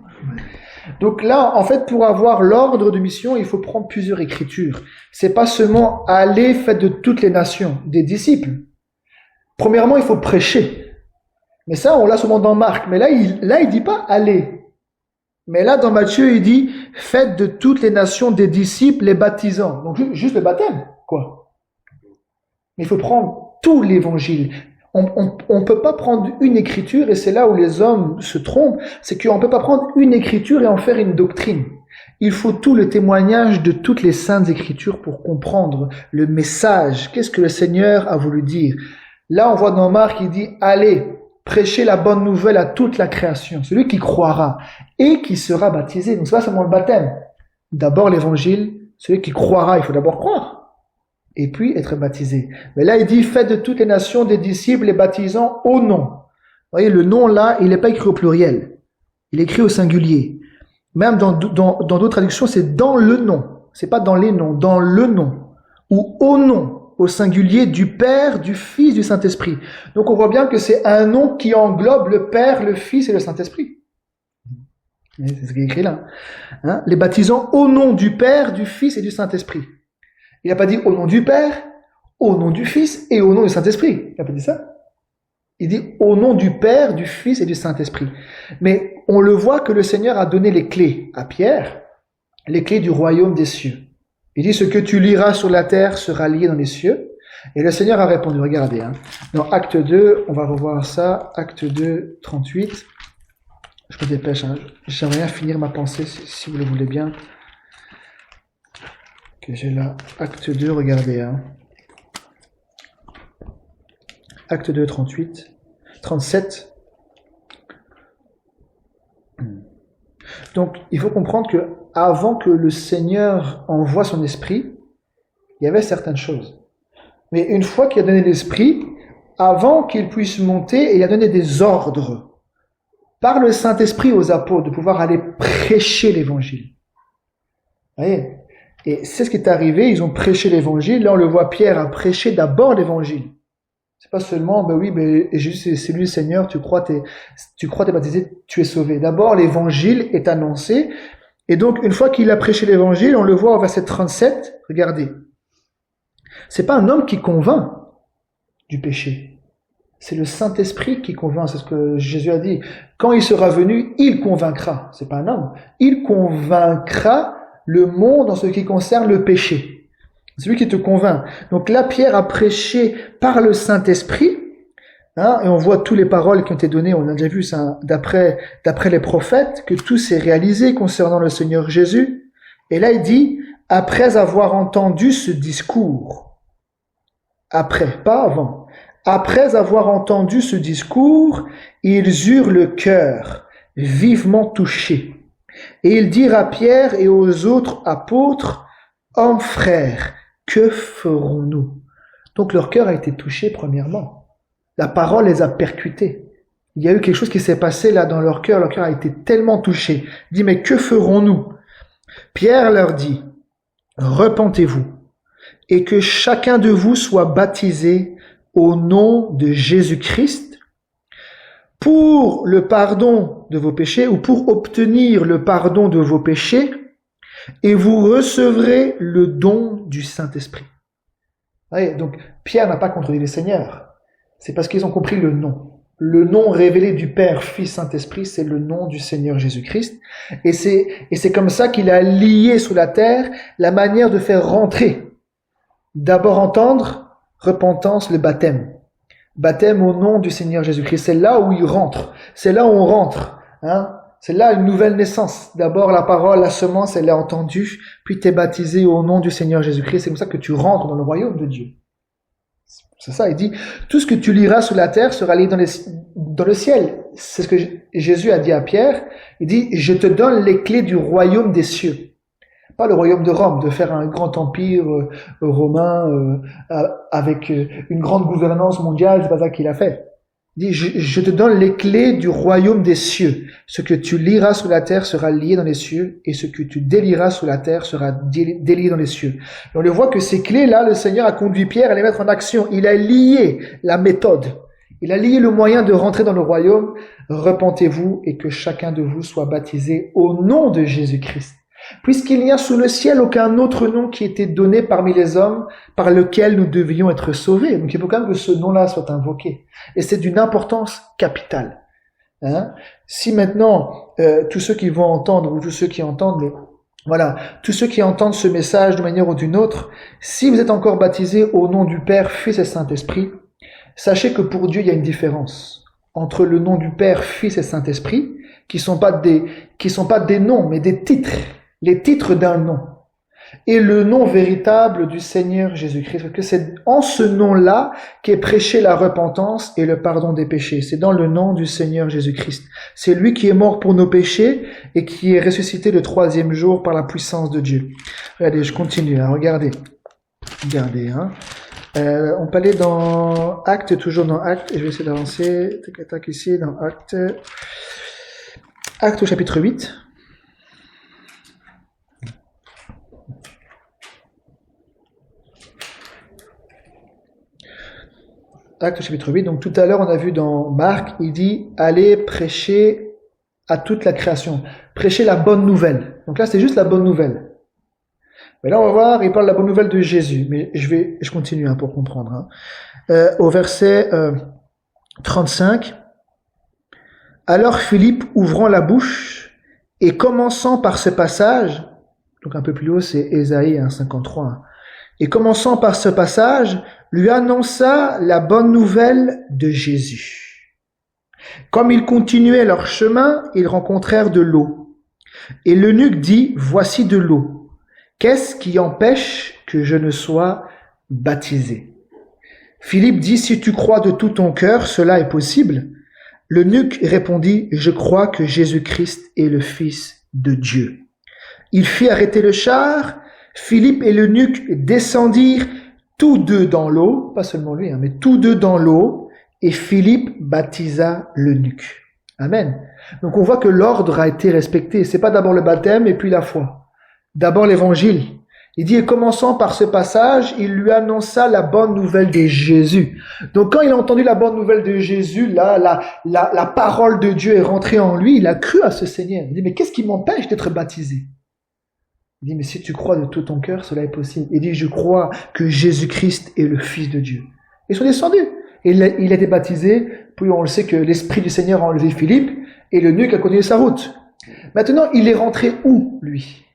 Donc là, en fait, pour avoir l'ordre de mission, il faut prendre plusieurs écritures. C'est pas seulement aller, faites de toutes les nations, des disciples. Premièrement, il faut prêcher. Mais ça, on l'a seulement dans Marc. Mais là, il dit pas aller. Mais là, dans Matthieu, il dit, faites de toutes les nations des disciples, les baptisant. Donc, juste le baptême, quoi. Mais il faut prendre tout l'évangile. On peut pas prendre une écriture, et c'est là où les hommes se trompent, c'est qu'on peut pas prendre une écriture et en faire une doctrine. Il faut tout le témoignage de toutes les saintes écritures pour comprendre le message. Qu'est-ce que le Seigneur a voulu dire? Là, on voit dans Marc, il dit, allez, prêchez la bonne nouvelle à toute la création, celui qui croira et qui sera baptisé. Donc c'est pas seulement le baptême. D'abord l'évangile, celui qui croira, il faut d'abord croire. Et puis être baptisé. Mais là, il dit, faites de toutes les nations des disciples, les baptisant au nom. Vous voyez, le nom là, il n'est pas écrit au pluriel. Il est écrit au singulier. Même dans d'autres traductions, c'est dans le nom. C'est pas dans les noms, dans le nom. Ou au nom, au singulier du Père, du Fils, du Saint-Esprit. Donc on voit bien que c'est un nom qui englobe le Père, le Fils et le Saint-Esprit. C'est ce qui est écrit là. Hein? Les baptisant au nom du Père, du Fils et du Saint-Esprit. Il n'a pas dit au nom du Père, au nom du Fils et au nom du Saint-Esprit. Il n'a pas dit ça. Il dit au nom du Père, du Fils et du Saint-Esprit. Mais on le voit que le Seigneur a donné les clés à Pierre, les clés du royaume des cieux. Il dit, ce que tu liras sur la terre sera lié dans les cieux. Et le Seigneur a répondu, regardez, dans Acte 2, on va revoir ça, Acte 2, 38. Je me dépêche, j'aimerais bien finir ma pensée, si vous le voulez bien. Que j'ai là, Acte 2, regardez, Acte 2, 38, 37. Donc, il faut comprendre que avant que le Seigneur envoie son esprit, il y avait certaines choses. Mais une fois qu'il a donné l'esprit, avant qu'il puisse monter, il a donné des ordres par le Saint-Esprit aux apôtres de pouvoir aller prêcher l'évangile. Vous voyez? Et c'est ce qui est arrivé, ils ont prêché l'évangile. Là, on le voit, Pierre a prêché d'abord l'évangile. C'est pas seulement, Jésus, c'est lui le Seigneur, tu crois, t'es baptisé, tu es sauvé. D'abord, l'évangile est annoncé. Et donc, une fois qu'il a prêché l'évangile, on le voit au verset 37, regardez. C'est pas un homme qui convainc du péché. C'est le Saint-Esprit qui convainc. C'est ce que Jésus a dit. Quand il sera venu, il convaincra. C'est pas un homme. Il convaincra le monde en ce qui concerne le péché. C'est lui qui te convainc. Donc là, Pierre a prêché par le Saint-Esprit. Et on voit toutes les paroles qui ont été données, on a déjà vu ça, d'après les prophètes, que tout s'est réalisé concernant le Seigneur Jésus. Et là, il dit, après avoir entendu ce discours, pas avant, après avoir entendu ce discours, ils eurent le cœur vivement touché. Et ils dirent à Pierre et aux autres apôtres, hommes frères, que ferons-nous? Donc leur cœur a été touché premièrement. La parole les a percutés. Il y a eu quelque chose qui s'est passé là dans leur cœur a été tellement touché. Il dit, mais que ferons-nous? Pierre leur dit, repentez-vous et que chacun de vous soit baptisé au nom de Jésus-Christ pour le pardon de vos péchés ou pour obtenir le pardon de vos péchés et vous recevrez le don du Saint-Esprit. Voyez, donc Pierre n'a pas contredit le Seigneur. C'est parce qu'ils ont compris le nom. Le nom révélé du Père, Fils, Saint-Esprit, c'est le nom du Seigneur Jésus-Christ. Et c'est comme ça qu'il a lié sur la terre la manière de faire rentrer. D'abord entendre, repentance, le baptême. Baptême au nom du Seigneur Jésus-Christ. C'est là où il rentre. C'est là où on rentre. C'est là une nouvelle naissance. D'abord la parole, la semence, elle est entendue. Puis tu es baptisé au nom du Seigneur Jésus-Christ. C'est comme ça que tu rentres dans le royaume de Dieu. C'est ça, il dit, tout ce que tu liras sur la terre sera lié dans le ciel. C'est ce que Jésus a dit à Pierre. Il dit, je te donne les clés du royaume des cieux. Pas le royaume de Rome, de faire un grand empire romain avec une grande gouvernance mondiale, c'est pas ça qu'il a fait. Il dit, je te donne les clés du royaume des cieux. Ce que tu liras sur la terre sera lié dans les cieux, et ce que tu délieras sur la terre sera délié dans les cieux. Et on le voit que ces clés-là, le Seigneur a conduit Pierre à les mettre en action. Il a lié la méthode. Il a lié le moyen de rentrer dans le royaume. Repentez-vous et que chacun de vous soit baptisé au nom de Jésus-Christ. Puisqu'il n'y a sous le ciel aucun autre nom qui était donné parmi les hommes par lequel nous devions être sauvés. Donc il faut quand même que ce nom-là soit invoqué. Et c'est d'une importance capitale. Si maintenant, tous ceux qui vont entendre, ou tous ceux qui entendent, tous ceux qui entendent ce message d'une manière ou d'une autre, si vous êtes encore baptisés au nom du Père, Fils et Saint-Esprit, sachez que pour Dieu, il y a une différence entre le nom du Père, Fils et Saint-Esprit, qui sont pas des noms, mais des titres. Les titres d'un nom, et le nom véritable du Seigneur Jésus-Christ, parce que c'est en ce nom-là qu'est prêchée la repentance et le pardon des péchés. C'est dans le nom du Seigneur Jésus-Christ. C'est lui qui est mort pour nos péchés et qui est ressuscité le 3e jour par la puissance de Dieu. Regardez, je continue, regardez. On peut aller dans Actes, toujours dans Actes, et je vais essayer d'avancer, tac, ici, dans Actes au chapitre 8. Actes chapitre 8, donc tout à l'heure on a vu dans Marc, il dit « Allez prêcher à toute la création ». Prêcher la bonne nouvelle. Donc là c'est juste la bonne nouvelle. Mais là on va voir, il parle de la bonne nouvelle de Jésus. Mais je continue pour comprendre. Au verset 35, « Alors Philippe, ouvrant la bouche et commençant par ce passage », donc un peu plus haut c'est Ésaïe 53, et commençant par ce passage, lui annonça la bonne nouvelle de Jésus. Comme ils continuaient leur chemin, ils rencontrèrent de l'eau. Et l'eunuque dit, voici de l'eau. Qu'est-ce qui empêche que je ne sois baptisé? Philippe dit, si tu crois de tout ton cœur, cela est possible. L'eunuque répondit, je crois que Jésus-Christ est le Fils de Dieu. Il fit arrêter le char. Philippe et l'eunuque descendirent tous deux dans l'eau, pas seulement lui, mais tous deux dans l'eau, et Philippe baptisa l'eunuque. Amen. Donc on voit que l'ordre a été respecté. C'est pas d'abord le baptême et puis la foi. D'abord l'évangile. Il dit, et commençant par ce passage, il lui annonça la bonne nouvelle de Jésus. Donc quand il a entendu la bonne nouvelle de Jésus, là, la parole de Dieu est rentrée en lui, il a cru à ce Seigneur. Il dit, mais qu'est-ce qui m'empêche d'être baptisé? Il dit, mais si tu crois de tout ton cœur, cela est possible. Il dit, je crois que Jésus-Christ est le Fils de Dieu. Ils sont descendus. Et il a été baptisé, puis on le sait que l'Esprit du Seigneur a enlevé Philippe, et l'eunuque a continué sa route. Maintenant, il est rentré où, lui?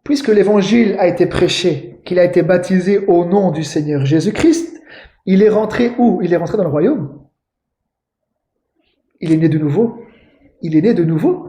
Puisque l'évangile a été prêché, qu'il a été baptisé au nom du Seigneur Jésus-Christ, il est rentré où? Il est rentré dans le royaume. Il est né de nouveau. Il est né de nouveau.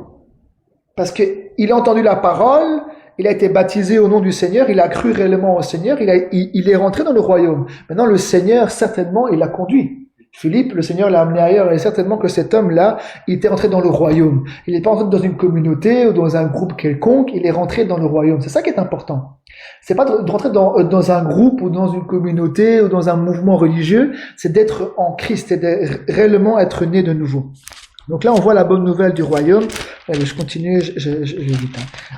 Parce qu'il a entendu la parole, il a été baptisé au nom du Seigneur, il a cru réellement au Seigneur, il est rentré dans le royaume. Maintenant, le Seigneur, certainement, il l'a conduit. Philippe, le Seigneur l'a amené ailleurs, et certainement que cet homme-là, il était rentré dans le royaume. Il n'est pas entré dans une communauté ou dans un groupe quelconque, il est rentré dans le royaume. C'est ça qui est important. C'est pas de rentrer dans un groupe ou dans une communauté ou dans un mouvement religieux, c'est d'être en Christ, c'est de réellement être né de nouveau. Donc là, on voit la bonne nouvelle du royaume. Allez, je continue, je vais vite.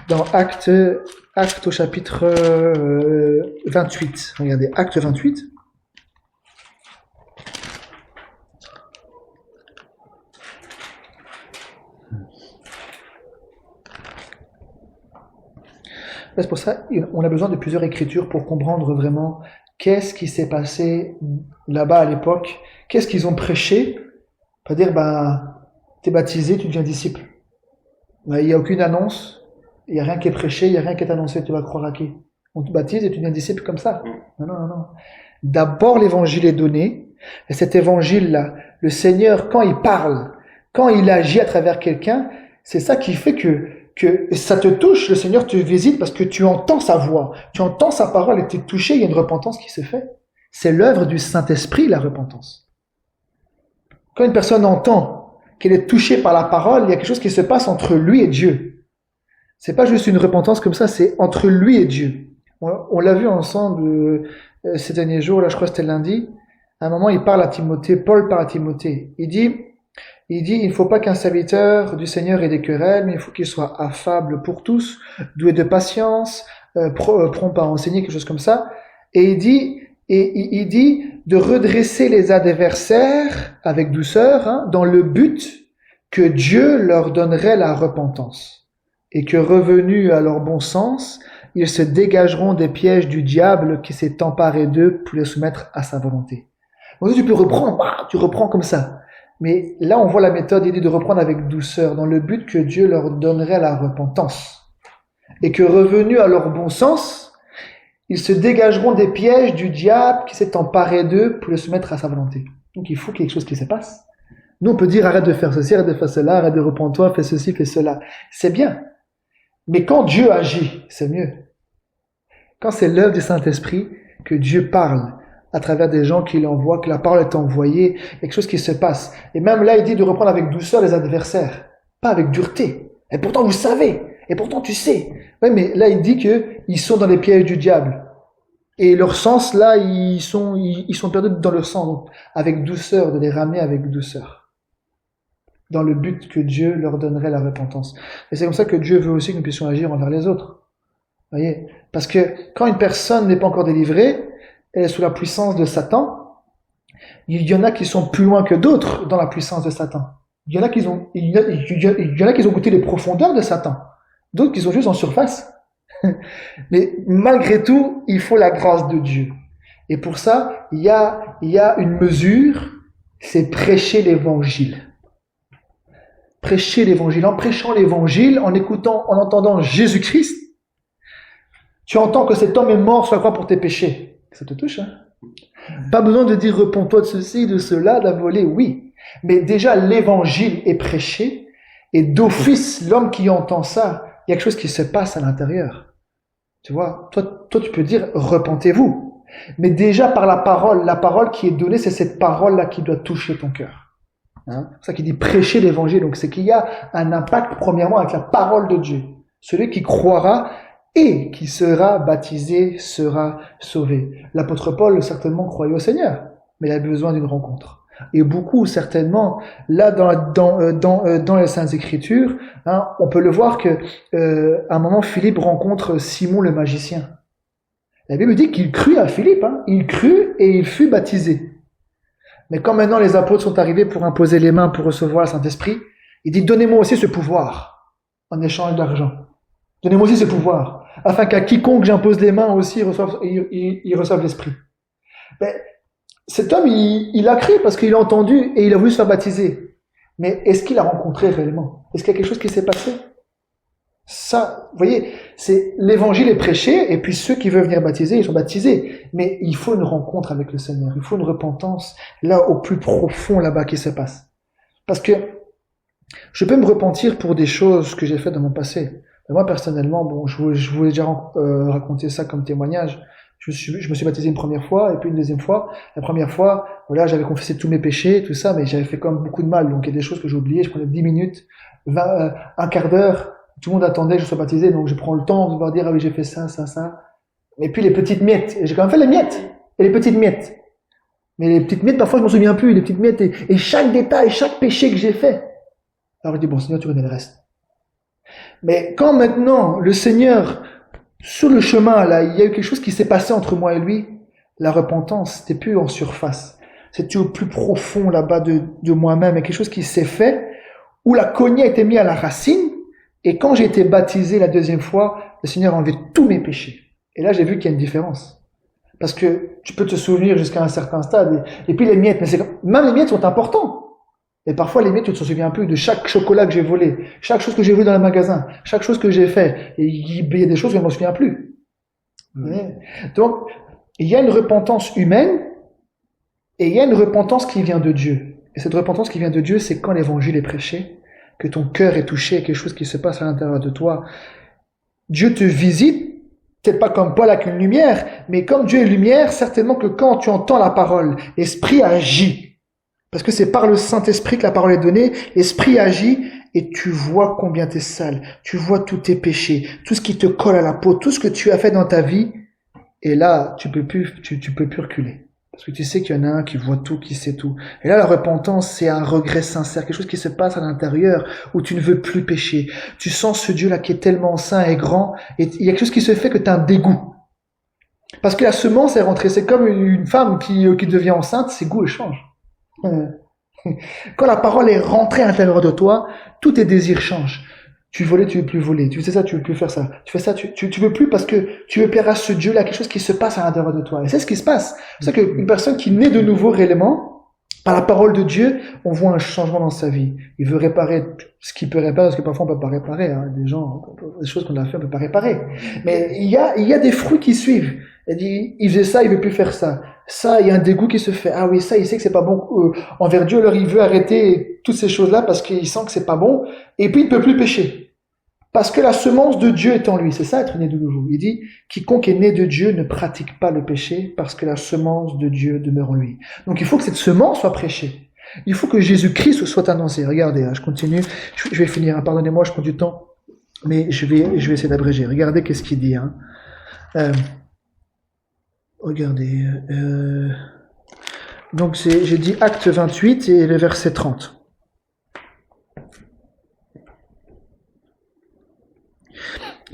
Dans Actes au chapitre 28. Regardez, Acte 28. C'est pour ça on a besoin de plusieurs écritures pour comprendre vraiment qu'est-ce qui s'est passé là-bas à l'époque, qu'est-ce qu'ils ont prêché. Pas dire, t'es baptisé, tu deviens disciple. Il n'y a aucune annonce, il n'y a rien qui est prêché, il n'y a rien qui est annoncé, tu vas croire à qui? On te baptise et tu deviens disciple comme ça. Non. D'abord, l'évangile est donné, et cet évangile-là, le Seigneur, quand il parle, quand il agit à travers quelqu'un, c'est ça qui fait que ça te touche, le Seigneur te visite parce que tu entends sa voix, tu entends sa parole et tu es touché, il y a une repentance qui se fait. C'est l'œuvre du Saint-Esprit, la repentance. Quand une personne entend qu'elle est touchée par la parole, il y a quelque chose qui se passe entre lui et Dieu. C'est pas juste une repentance comme ça, c'est entre lui et Dieu. On l'a vu ensemble ces derniers jours, là je crois que c'était lundi. À un moment, il parle à Timothée, Paul parle à Timothée. Il dit, il ne faut pas qu'un serviteur du Seigneur ait des querelles, mais il faut qu'il soit affable pour tous, doué de patience, prompt à enseigner, quelque chose comme ça. Et il dit de redresser les adversaires avec douceur, dans le but que Dieu leur donnerait la repentance. Et que revenus à leur bon sens, ils se dégageront des pièges du diable qui s'est emparé d'eux pour les soumettre à sa volonté. Donc tu peux reprendre, tu reprends comme ça. Mais là, on voit la méthode, il dit de reprendre avec douceur, dans le but que Dieu leur donnerait la repentance. Et que revenus à leur bon sens, ils se dégageront des pièges du diable qui s'est emparé d'eux pour les soumettre à sa volonté. Donc il faut quelque chose qui se passe. Nous, on peut dire arrête de faire ceci, arrête de faire cela, arrête de repens-toi, fais ceci, fais cela. C'est bien. Mais quand Dieu agit, c'est mieux. Quand c'est l'œuvre du Saint-Esprit, que Dieu parle, à travers des gens qu'il envoie, que la parole est envoyée, quelque chose qui se passe. Et même là, il dit de reprendre avec douceur les adversaires, pas avec dureté. Et pourtant, vous savez, et pourtant, tu sais. Oui, mais là, il dit qu'ils sont dans les pièges du diable. Et leur sens, là, ils sont perdus dans leur sens. Donc, avec douceur, de les ramener avec douceur. Dans le but que Dieu leur donnerait la repentance. Et c'est comme ça que Dieu veut aussi que nous puissions agir envers les autres. Vous voyez? Parce que quand une personne n'est pas encore délivrée, elle est sous la puissance de Satan. Il y en a qui sont plus loin que d'autres dans la puissance de Satan. Il y en a qui ont goûté les profondeurs de Satan. D'autres qui sont juste en surface. Mais malgré tout, il faut la grâce de Dieu. Et pour ça, il y a une mesure, c'est prêcher l'évangile. Prêcher l'évangile. En prêchant l'évangile, en entendant Jésus-Christ, tu entends que cet homme est mort sur la croix pour tes péchés. Ça te touche, hein? Pas besoin de dire repens-toi de ceci, de cela, de la volée, oui. Mais déjà, l'évangile est prêché, et d'office, l'homme qui entend ça, il y a quelque chose qui se passe à l'intérieur. Tu vois, toi, tu peux dire repentez-vous. Mais déjà, par la parole qui est donnée, c'est cette parole-là qui doit toucher ton cœur. Hein? C'est ça qu'il dit prêcher l'évangile. Donc, c'est qu'il y a un impact, premièrement, avec la parole de Dieu. Celui qui croira et qui sera baptisé sera sauvé. L'apôtre Paul certainement croyait au Seigneur, mais il a besoin d'une rencontre. Et beaucoup certainement, là dans les Saintes Écritures, on peut le voir que à un moment Philippe rencontre Simon le magicien. La Bible dit qu'il crut à Philippe, il crut et il fut baptisé. Mais quand maintenant les apôtres sont arrivés pour imposer les mains pour recevoir le Saint-Esprit, il dit donnez-moi aussi ce pouvoir en échange d'argent. Donnez-moi aussi ce pouvoir, afin qu'à quiconque j'impose les mains aussi, il reçoive l'Esprit. Mais cet homme, il a cru parce qu'il a entendu et il a voulu se faire baptiser. Mais est-ce qu'il a rencontré réellement? Est-ce qu'il y a quelque chose qui s'est passé? Ça, vous voyez, l'évangile est prêché et puis ceux qui veulent venir baptiser, ils sont baptisés. Mais il faut une rencontre avec le Seigneur, il faut une repentance là au plus profond là-bas qui se passe. Parce que je peux me repentir pour des choses que j'ai faites dans mon passé. Mais moi, personnellement, je vous ai déjà raconté ça comme témoignage. je me suis baptisé une première fois, et puis une deuxième fois. La première fois, voilà, j'avais confessé tous mes péchés, tout ça, mais j'avais fait quand même beaucoup de mal. Donc il y a des choses que j'ai oubliées. Je prenais 10 minutes, 20, un quart d'heure. Tout le monde attendait que je sois baptisé, donc je prends le temps de leur dire, ah oui, j'ai fait ça, ça, ça. Et puis les petites miettes. Et j'ai quand même fait les miettes. Et les petites miettes. Mais les petites miettes, parfois, je m'en souviens plus. Les petites miettes et chaque détail, chaque péché que j'ai fait. Alors je dis, bon, Seigneur, tu connais le reste. Mais quand maintenant, le Seigneur, sur le chemin, là, il y a eu quelque chose qui s'est passé entre moi et lui, la repentance, c'était plus en surface. C'était au plus profond, là-bas, de moi-même. Et quelque chose qui s'est fait, où la cognée a été mise à la racine. Et quand j'ai été baptisé la deuxième fois, le Seigneur a enlevé tous mes péchés. Et là, j'ai vu qu'il y a une différence. Parce que tu peux te souvenir jusqu'à un certain stade. Et puis les miettes, même les miettes sont importantes. Et parfois, les miettes, tu ne te souviens plus de chaque chocolat que j'ai volé, chaque chose que j'ai volé dans le magasin, chaque chose que j'ai fait. Et il y a des choses que je ne m'en souviens plus. Donc, il y a une repentance humaine et il y a une repentance qui vient de Dieu. Et cette repentance qui vient de Dieu, c'est quand l'évangile est prêché, que ton cœur est touché, quelque chose qui se passe à l'intérieur de toi. Dieu te visite, peut-être pas comme Paul avec une lumière, mais comme Dieu est lumière, certainement que quand tu entends la parole, l'Esprit agit. Parce que c'est par le Saint-Esprit que la parole est donnée, l'Esprit agit et tu vois combien tu es sale, tu vois tous tes péchés, tout ce qui te colle à la peau, tout ce que tu as fait dans ta vie, et là, tu peux plus reculer. Parce que tu sais qu'il y en a un qui voit tout, qui sait tout. Et là, la repentance, c'est un regret sincère, quelque chose qui se passe à l'intérieur, où tu ne veux plus pécher. Tu sens ce Dieu-là qui est tellement saint et grand, et il y a quelque chose qui se fait que tu as un dégoût. Parce que la semence est rentrée, c'est comme une femme qui devient enceinte, ses goûts changent. Quand la parole est rentrée à l'intérieur de toi, tous tes désirs changent. Tu volais, tu veux plus voler. Tu fais ça, tu veux plus faire ça. Tu fais ça, tu veux plus parce que tu veux plaire à ce Dieu-là, quelque chose qui se passe à l'intérieur de toi. Et c'est ce qui se passe. C'est qu'une personne qui naît de nouveau réellement, par la parole de Dieu, on voit un changement dans sa vie. Il veut réparer ce qu'il peut réparer, parce que parfois on peut pas réparer. Des choses qu'on a fait, on peut pas réparer. Mais il y a des fruits qui suivent. Il dit, il faisait ça, il veut plus faire ça. Ça, il y a un dégoût qui se fait. Ah oui, ça, il sait que c'est pas bon envers Dieu, alors il veut arrêter toutes ces choses-là parce qu'il sent que c'est pas bon. Et puis il ne peut plus pécher. Parce que la semence de Dieu est en lui. C'est ça, être né de nouveau. Il dit, quiconque est né de Dieu ne pratique pas le péché parce que la semence de Dieu demeure en lui. Donc il faut que cette semence soit prêchée. Il faut que Jésus-Christ soit annoncé. Regardez, je continue. Je vais finir. Pardonnez-moi, je prends du temps. Mais je vais essayer d'abréger. Regardez qu'est-ce qu'il dit. Regardez. Donc j'ai dit acte 28 et le verset 30.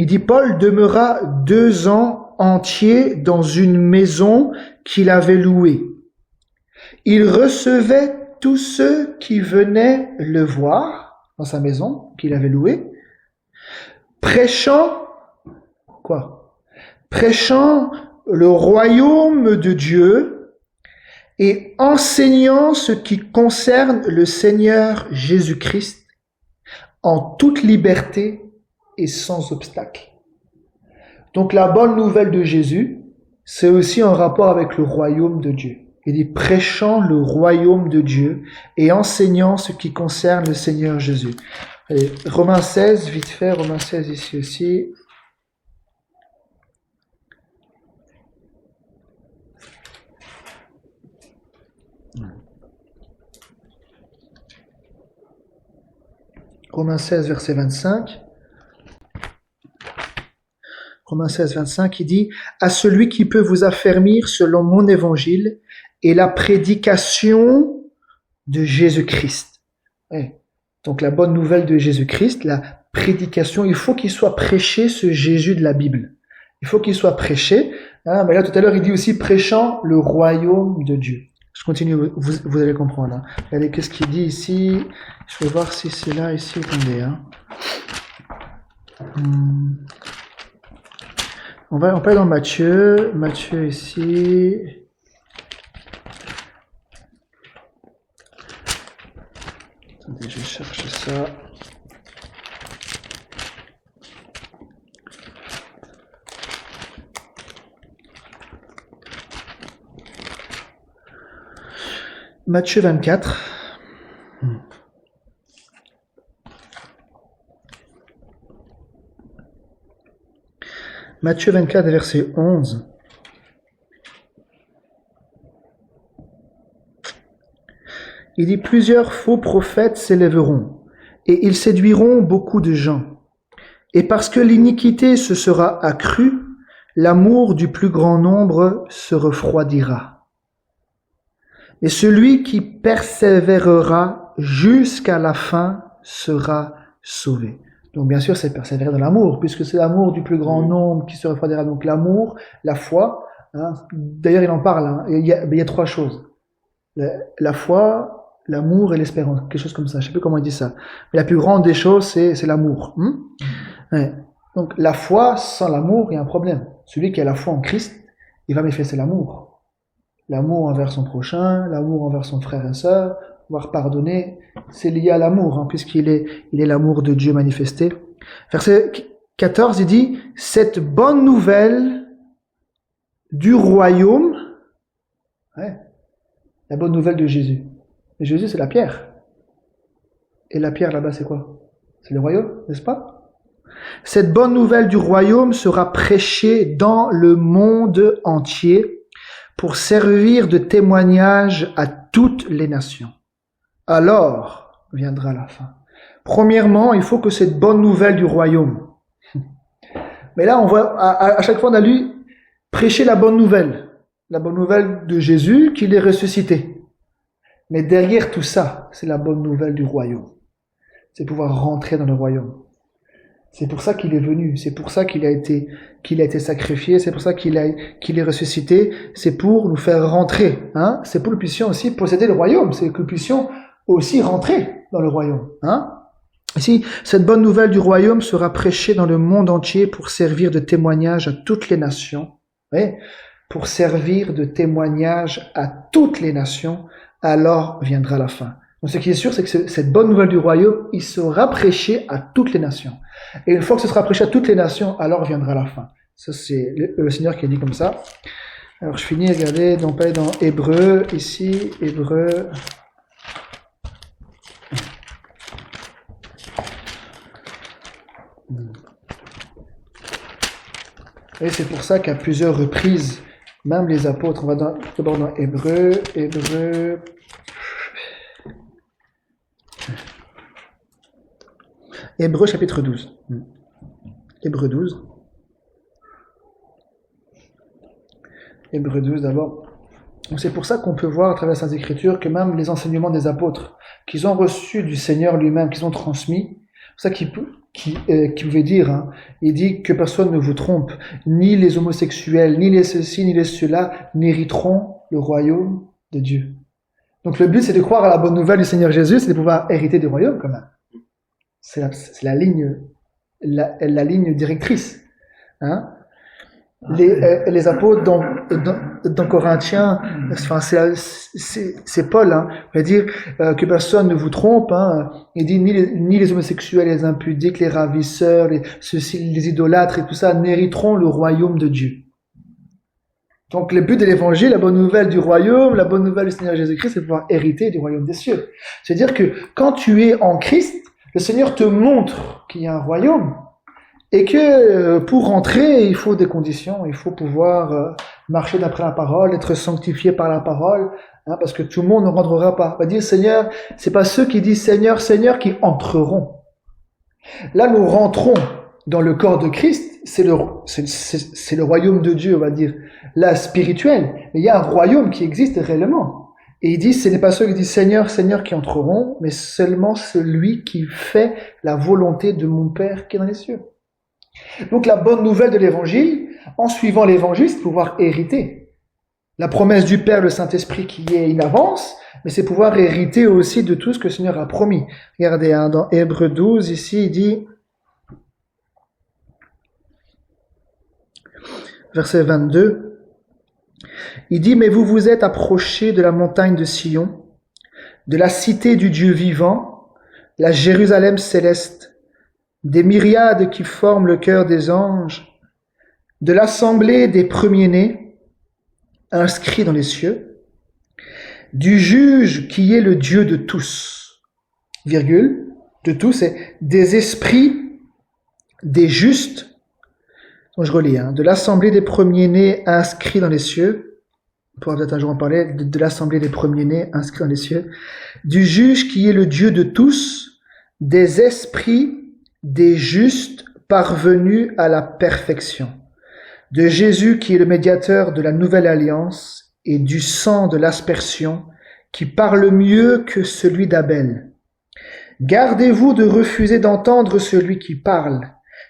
Il dit, Paul demeura 2 ans entiers dans une maison qu'il avait louée. Il recevait tous ceux qui venaient le voir dans sa maison qu'il avait louée, prêchant le royaume de Dieu et enseignant ce qui concerne le Seigneur Jésus-Christ en toute liberté et sans obstacle. Donc la bonne nouvelle de Jésus, c'est aussi en rapport avec le royaume de Dieu. Il dit prêchant le royaume de Dieu et enseignant ce qui concerne le Seigneur Jésus. Allez, Romains 16, vite fait, Romains 16 ici aussi. Romains 16, verset 25. Romains 16, 25, il dit « À celui qui peut vous affermir selon mon évangile et la prédication de Jésus-Christ. » Donc la bonne nouvelle de Jésus-Christ, la prédication, il faut qu'il soit prêché ce Jésus de la Bible. Il faut qu'il soit prêché. Mais là tout à l'heure il dit aussi prêchant le royaume de Dieu. Je continue, vous allez comprendre. Regardez, qu'est-ce qu'il dit ici? Je vais voir si c'est là, ici, attendez. On va aller dans Matthieu ici. Attendez, je cherche ça. Matthieu 24. Matthieu 24, verset 11. Il dit, plusieurs faux prophètes s'élèveront, et ils séduiront beaucoup de gens. Et parce que l'iniquité se sera accrue, l'amour du plus grand nombre se refroidira. Et celui qui persévérera jusqu'à la fin sera sauvé. Donc bien sûr, c'est persévérer dans l'amour, puisque c'est l'amour du plus grand nombre qui se refroidira. Donc l'amour, la foi, hein. D'ailleurs il en parle, hein. Il y a trois choses. La foi, l'amour et l'espérance, quelque chose comme ça, je sais plus comment il dit ça. Mais la plus grande des choses, c'est l'amour. Ouais. Donc la foi sans l'amour, il y a un problème. Celui qui a la foi en Christ, il va manifester l'amour. L'amour envers son prochain, l'amour envers son frère et sœur, pouvoir pardonner, c'est lié à l'amour, hein, puisqu'il est l'amour de Dieu manifesté. Verset 14, il dit, cette bonne nouvelle du royaume, ouais, la bonne nouvelle de Jésus. Et Jésus, c'est la pierre. Et la pierre là-bas, c'est quoi? C'est le royaume, n'est-ce pas? Cette bonne nouvelle du royaume sera prêchée dans le monde entier pour servir de témoignage à toutes les nations. Alors viendra la fin. Premièrement, il faut que cette bonne nouvelle du royaume. Mais là, on voit, à chaque fois, on a lu prêcher la bonne nouvelle de Jésus, qu'il est ressuscité. Mais derrière tout ça, c'est la bonne nouvelle du royaume. C'est pouvoir rentrer dans le royaume. C'est pour ça qu'il est venu, c'est pour ça qu'il a été sacrifié, c'est pour ça qu'il est ressuscité, c'est pour nous faire rentrer, hein. C'est pour que nous puissions aussi posséder le royaume, c'est que nous puissions aussi rentrer dans le royaume, hein. Ici, cette bonne nouvelle du royaume sera prêchée dans le monde entier pour servir de témoignage à toutes les nations. Oui, pour servir de témoignage à toutes les nations, alors viendra la fin. Donc ce qui est sûr, c'est que cette bonne nouvelle du royaume, il sera prêché à toutes les nations. Et une fois que ce sera prêché à toutes les nations, alors viendra la fin. Ça, c'est le Seigneur qui a dit comme ça. Alors je finis, regardez, donc pas dans Hébreu, ici, Hébreu. Et c'est pour ça qu'à plusieurs reprises, même les apôtres, on va d'abord dans Hébreu chapitre 12. Hébreu 12. Hébreu 12 d'abord. Donc c'est pour ça qu'on peut voir à travers les Saintes Écritures que même les enseignements des apôtres qu'ils ont reçus du Seigneur lui-même, qu'ils ont transmis, c'est ça qui pouvait dire, hein, il dit que personne ne vous trompe, ni les homosexuels, ni les ceci, ni les ceux-là n'hériteront le royaume de Dieu. Donc le but c'est de croire à la bonne nouvelle du Seigneur Jésus, c'est de pouvoir hériter du royaume quand même. C'est la ligne directrice, hein. Les apôtres dans Corinthiens, enfin c'est Paul, hein, il va dire que personne ne vous trompe, hein. Il dit ni les homosexuels, les impudiques, les ravisseurs, les idolâtres et tout ça n'hériteront le royaume de Dieu. Donc le but de l'évangile, la bonne nouvelle du royaume, la bonne nouvelle du Seigneur Jésus-Christ, c'est de pouvoir hériter du royaume des cieux. C'est-à-dire que quand tu es en Christ, le Seigneur te montre qu'il y a un royaume. Et que pour rentrer, il faut des conditions, il faut pouvoir marcher d'après la parole, être sanctifié par la parole, hein, parce que tout le monde ne rentrera pas. On va dire Seigneur, c'est pas ceux qui disent Seigneur, Seigneur qui entreront. Là, nous rentrons dans le corps de Christ, c'est le royaume de Dieu, on va dire, là spirituel. Mais il y a un royaume qui existe réellement. Et il dit, ce n'est pas ceux qui disent Seigneur, Seigneur qui entreront, mais seulement celui qui fait la volonté de mon Père qui est dans les cieux. Donc la bonne nouvelle de l'évangile, en suivant l'évangile, c'est pouvoir hériter. La promesse du Père, le Saint-Esprit qui est une avance, mais c'est pouvoir hériter aussi de tout ce que le Seigneur a promis. Regardez, hein, dans Hébreu 12, ici, il dit, verset 22, il dit, mais vous vous êtes approchés de la montagne de Sion, de la cité du Dieu vivant, la Jérusalem céleste, des myriades qui forment le cœur des anges, de l'assemblée des premiers-nés, inscrits dans les cieux, du juge qui est le Dieu de tous, virgule, de tous, et des esprits, des justes, donc je relis, hein, de l'assemblée des premiers-nés inscrits dans les cieux, on pourra peut-être un jour en parler, de l'assemblée des premiers-nés inscrits dans les cieux, du juge qui est le Dieu de tous, des esprits, des justes parvenus à la perfection, de Jésus qui est le médiateur de la nouvelle alliance et du sang de l'aspersion qui parle mieux que celui d'Abel. Gardez-vous de refuser d'entendre celui qui parle,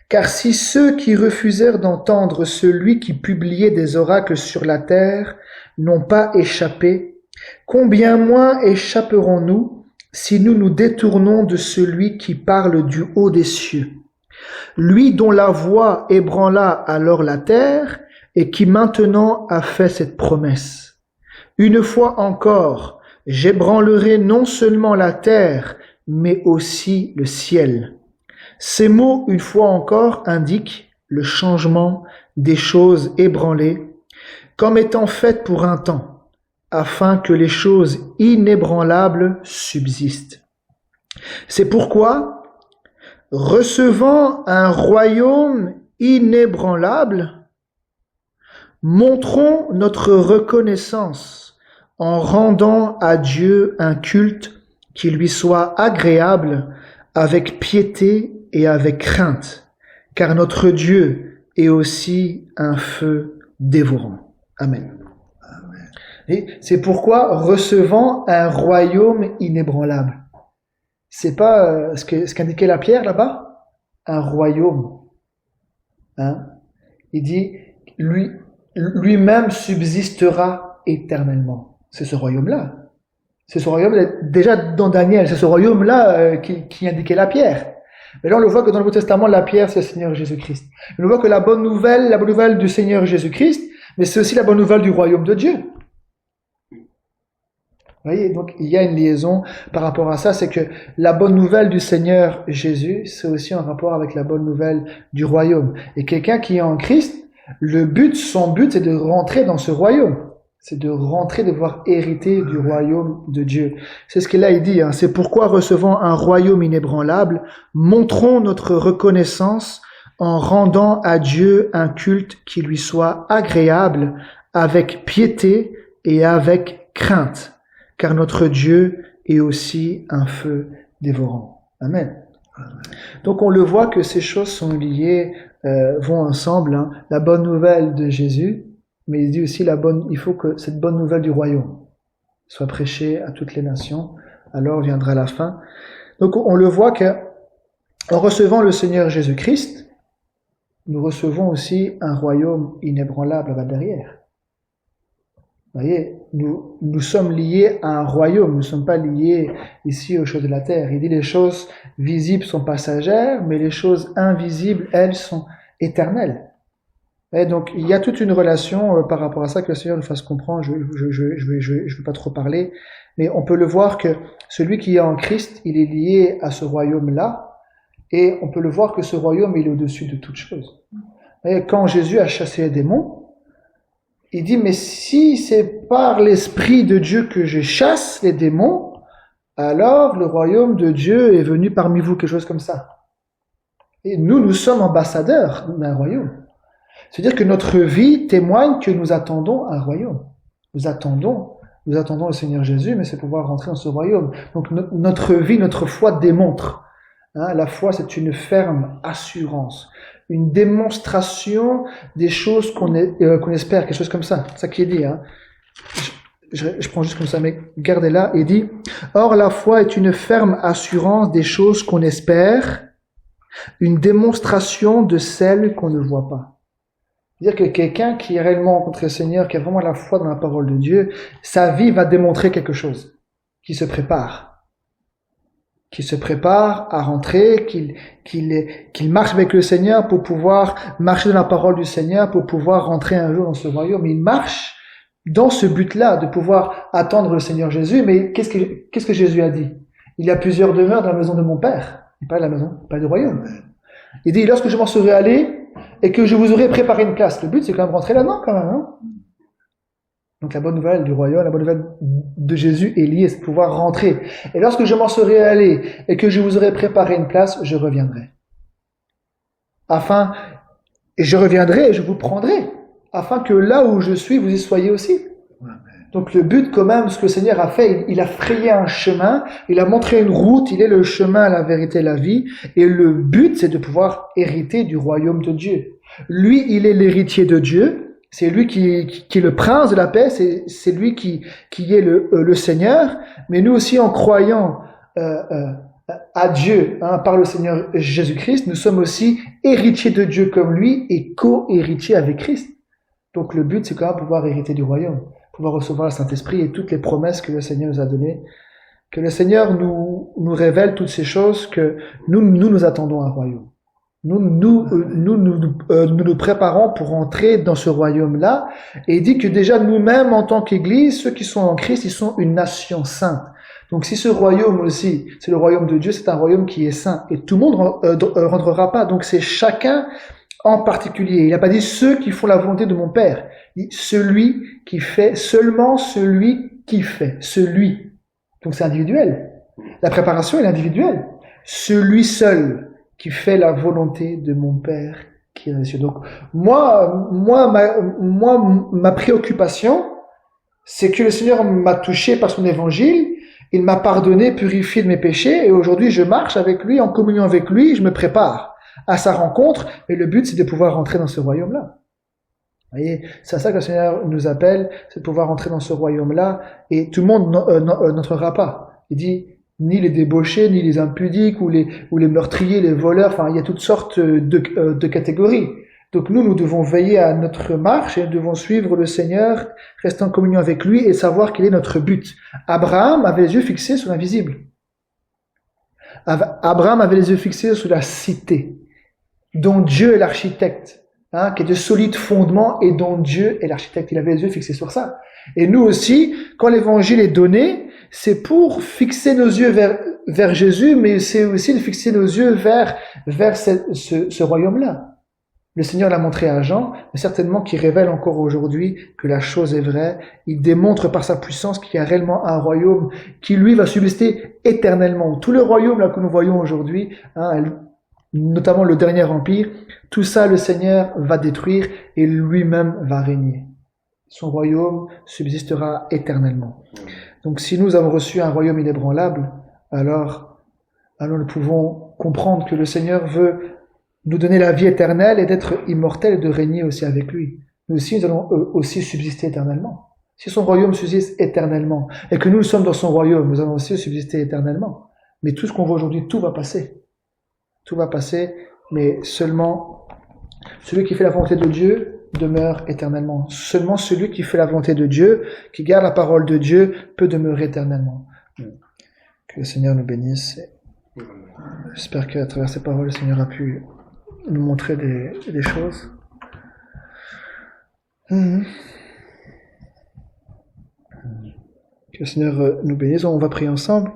car si ceux qui refusèrent d'entendre celui qui publiait des oracles sur la terre n'ont pas échappé, combien moins échapperons-nous si nous nous détournons de celui qui parle du haut des cieux, lui dont la voix ébranla alors la terre et qui maintenant a fait cette promesse. Une fois encore, j'ébranlerai non seulement la terre, mais aussi le ciel. Ces mots, une fois encore, indiquent le changement des choses ébranlées, comme étant faites pour un temps, afin que les choses inébranlables subsistent. C'est pourquoi, recevant un royaume inébranlable, montrons notre reconnaissance en rendant à Dieu un culte qui lui soit agréable avec piété et avec crainte, car notre Dieu est aussi un feu dévorant. Amen.
Amen.
Et c'est pourquoi recevant un royaume inébranlable. C'est pas ce qu'indiquait la pierre là-bas, un royaume. Hein? Il dit lui-même subsistera éternellement. C'est ce royaume-là. C'est ce royaume déjà dans Daniel. C'est ce royaume-là qui indiquait la pierre. Mais là, on le voit que dans le Nouveau Testament, la pierre, c'est le Seigneur Jésus-Christ. On le voit que la bonne nouvelle du Seigneur Jésus-Christ, mais c'est aussi la bonne nouvelle du royaume de Dieu. Vous voyez, donc il y a une liaison par rapport à ça, c'est que la bonne nouvelle du Seigneur Jésus, c'est aussi en rapport avec la bonne nouvelle du royaume. Et quelqu'un qui est en Christ, son but, c'est de rentrer dans ce royaume. C'est de rentrer, de pouvoir hériter du royaume de Dieu. C'est ce qu'il a dit. Hein. C'est pourquoi, recevant un royaume inébranlable, montrons notre reconnaissance en rendant à Dieu un culte qui lui soit agréable, avec piété et avec crainte, car notre Dieu est aussi un feu dévorant. Amen. Donc on le voit que ces choses sont liées, vont ensemble. Hein. La bonne nouvelle de Jésus, mais il dit aussi il faut que cette bonne nouvelle du royaume soit prêchée à toutes les nations, alors viendra la fin. Donc on le voit que en recevant le Seigneur Jésus-Christ, nous recevons aussi un royaume inébranlable là derrière. Vous voyez, nous sommes liés à un royaume, nous ne sommes pas liés ici aux choses de la terre. Il dit les choses visibles sont passagères, mais les choses invisibles, elles, sont éternelles. Et donc, il y a toute une relation par rapport à ça que le Seigneur nous fasse comprendre. Je veux pas trop parler, mais on peut le voir que celui qui est en Christ, il est lié à ce royaume-là, et on peut le voir que ce royaume, il est au-dessus de toute chose. Et quand Jésus a chassé les démons, il dit, mais si c'est par l'Esprit de Dieu que je chasse les démons, alors le royaume de Dieu est venu parmi vous, quelque chose comme ça. Et nous sommes ambassadeurs d'un royaume. C'est-à-dire que notre vie témoigne que nous attendons un royaume. Nous attendons le Seigneur Jésus, mais c'est pouvoir rentrer dans ce royaume. Donc notre vie, notre foi démontre. Hein, la foi, c'est une ferme assurance, une démonstration des choses qu'on espère, quelque chose comme ça. C'est ça qui est dit. Hein. Je prends juste comme ça, mais gardez-la. Il dit, or la foi est une ferme assurance des choses qu'on espère, une démonstration de celles qu'on ne voit pas. C'est-à-dire que quelqu'un qui a réellement rencontré le Seigneur, qui a vraiment la foi dans la parole de Dieu, sa vie va démontrer quelque chose, qui se prépare à rentrer, qu'il marche avec le Seigneur pour pouvoir marcher dans la parole du Seigneur, pour pouvoir rentrer un jour dans ce royaume. Il marche dans ce but-là, de pouvoir attendre le Seigneur Jésus. Mais qu'est-ce que Jésus a dit? Il y a plusieurs demeures dans la maison de mon Père. Il parle de la maison, pas du royaume. Il dit, lorsque je m'en serai allé, et que je vous aurai préparé une place. Le but, c'est quand même rentrer là-dedans, quand même. Hein. Donc la bonne nouvelle du royaume, la bonne nouvelle de Jésus est liée, c'est de pouvoir rentrer. Et lorsque je m'en serai allé et que je vous aurai préparé une place, je reviendrai. Et je reviendrai et je vous prendrai, afin que là où je suis, vous y soyez aussi. Donc le but quand même, ce que le Seigneur a fait, il a frayé un chemin, il a montré une route, il est le chemin, la vérité, la vie. Et le but, c'est de pouvoir hériter du royaume de Dieu. Lui, il est l'héritier de Dieu. C'est lui qui est le prince de la paix. C'est lui qui est le Seigneur. Mais nous aussi, en croyant à Dieu par le Seigneur Jésus-Christ, nous sommes aussi héritiers de Dieu comme lui et co-héritiers avec Christ. Donc le but, c'est quand même pouvoir hériter du royaume, pouvoir recevoir le Saint-Esprit et toutes les promesses que le Seigneur nous a données. Que le Seigneur nous révèle toutes ces choses, que nous attendons un royaume. Nous préparons pour entrer dans ce royaume-là. Et il dit que déjà nous-mêmes, en tant qu'Église, ceux qui sont en Christ, ils sont une nation sainte. Donc si ce royaume aussi, c'est le royaume de Dieu, c'est un royaume qui est saint. Et tout le monde rentrera pas. Donc c'est chacun en particulier. Il n'a pas dit ceux qui font la volonté de mon Père. Il dit celui qui fait, seulement celui qui fait. Celui. Donc c'est individuel. La préparation est individuelle. Celui seul qui fait la volonté de mon Père qui est dans les cieux. Donc ma préoccupation, c'est que le Seigneur m'a touché par son évangile. Il m'a pardonné, purifié de mes péchés, et aujourd'hui je marche avec lui, en communion avec lui, je me prépare à sa rencontre, et le but c'est de pouvoir rentrer dans ce royaume-là. Vous voyez, c'est à ça que le Seigneur nous appelle, c'est de pouvoir rentrer dans ce royaume-là, et tout le monde n'entrera pas. Il dit, ni les débauchés, ni les impudiques, ou les meurtriers, les voleurs, enfin il y a toutes sortes de catégories. Donc nous devons veiller à notre marche et nous devons suivre le Seigneur, rester en communion avec lui et savoir quel est notre but. Abraham avait les yeux fixés sur l'invisible. Abraham avait les yeux fixés sur la cité, dont Dieu est l'architecte, qui est de solides fondements et dont Dieu est l'architecte. Il avait les yeux fixés sur ça. Et nous aussi, quand l'évangile est donné, c'est pour fixer nos yeux vers Jésus, mais c'est aussi de fixer nos yeux vers ce royaume-là. Le Seigneur l'a montré à Jean, mais certainement qu'il révèle encore aujourd'hui que la chose est vraie. Il démontre par sa puissance qu'il y a réellement un royaume qui, lui, va subsister éternellement. Tout le royaume là que nous voyons aujourd'hui, notamment le dernier empire, tout ça, le Seigneur va détruire et lui-même va régner. Son royaume subsistera éternellement. Donc si nous avons reçu un royaume inébranlable, alors nous pouvons comprendre que le Seigneur veut nous donner la vie éternelle et d'être immortel et de régner aussi avec lui. Nous aussi, nous allons aussi subsister éternellement. Si son royaume subsiste éternellement et que nous sommes dans son royaume, nous allons aussi subsister éternellement. Mais tout ce qu'on voit aujourd'hui, tout va passer. Tout va passer, mais seulement celui qui fait la volonté de Dieu demeure éternellement. Seulement celui qui fait la volonté de Dieu, qui garde la parole de Dieu, peut demeurer éternellement. Que le Seigneur nous bénisse. J'espère qu'à travers ces paroles, le Seigneur a pu nous montrer des choses. Que le Seigneur nous bénisse. On va prier ensemble.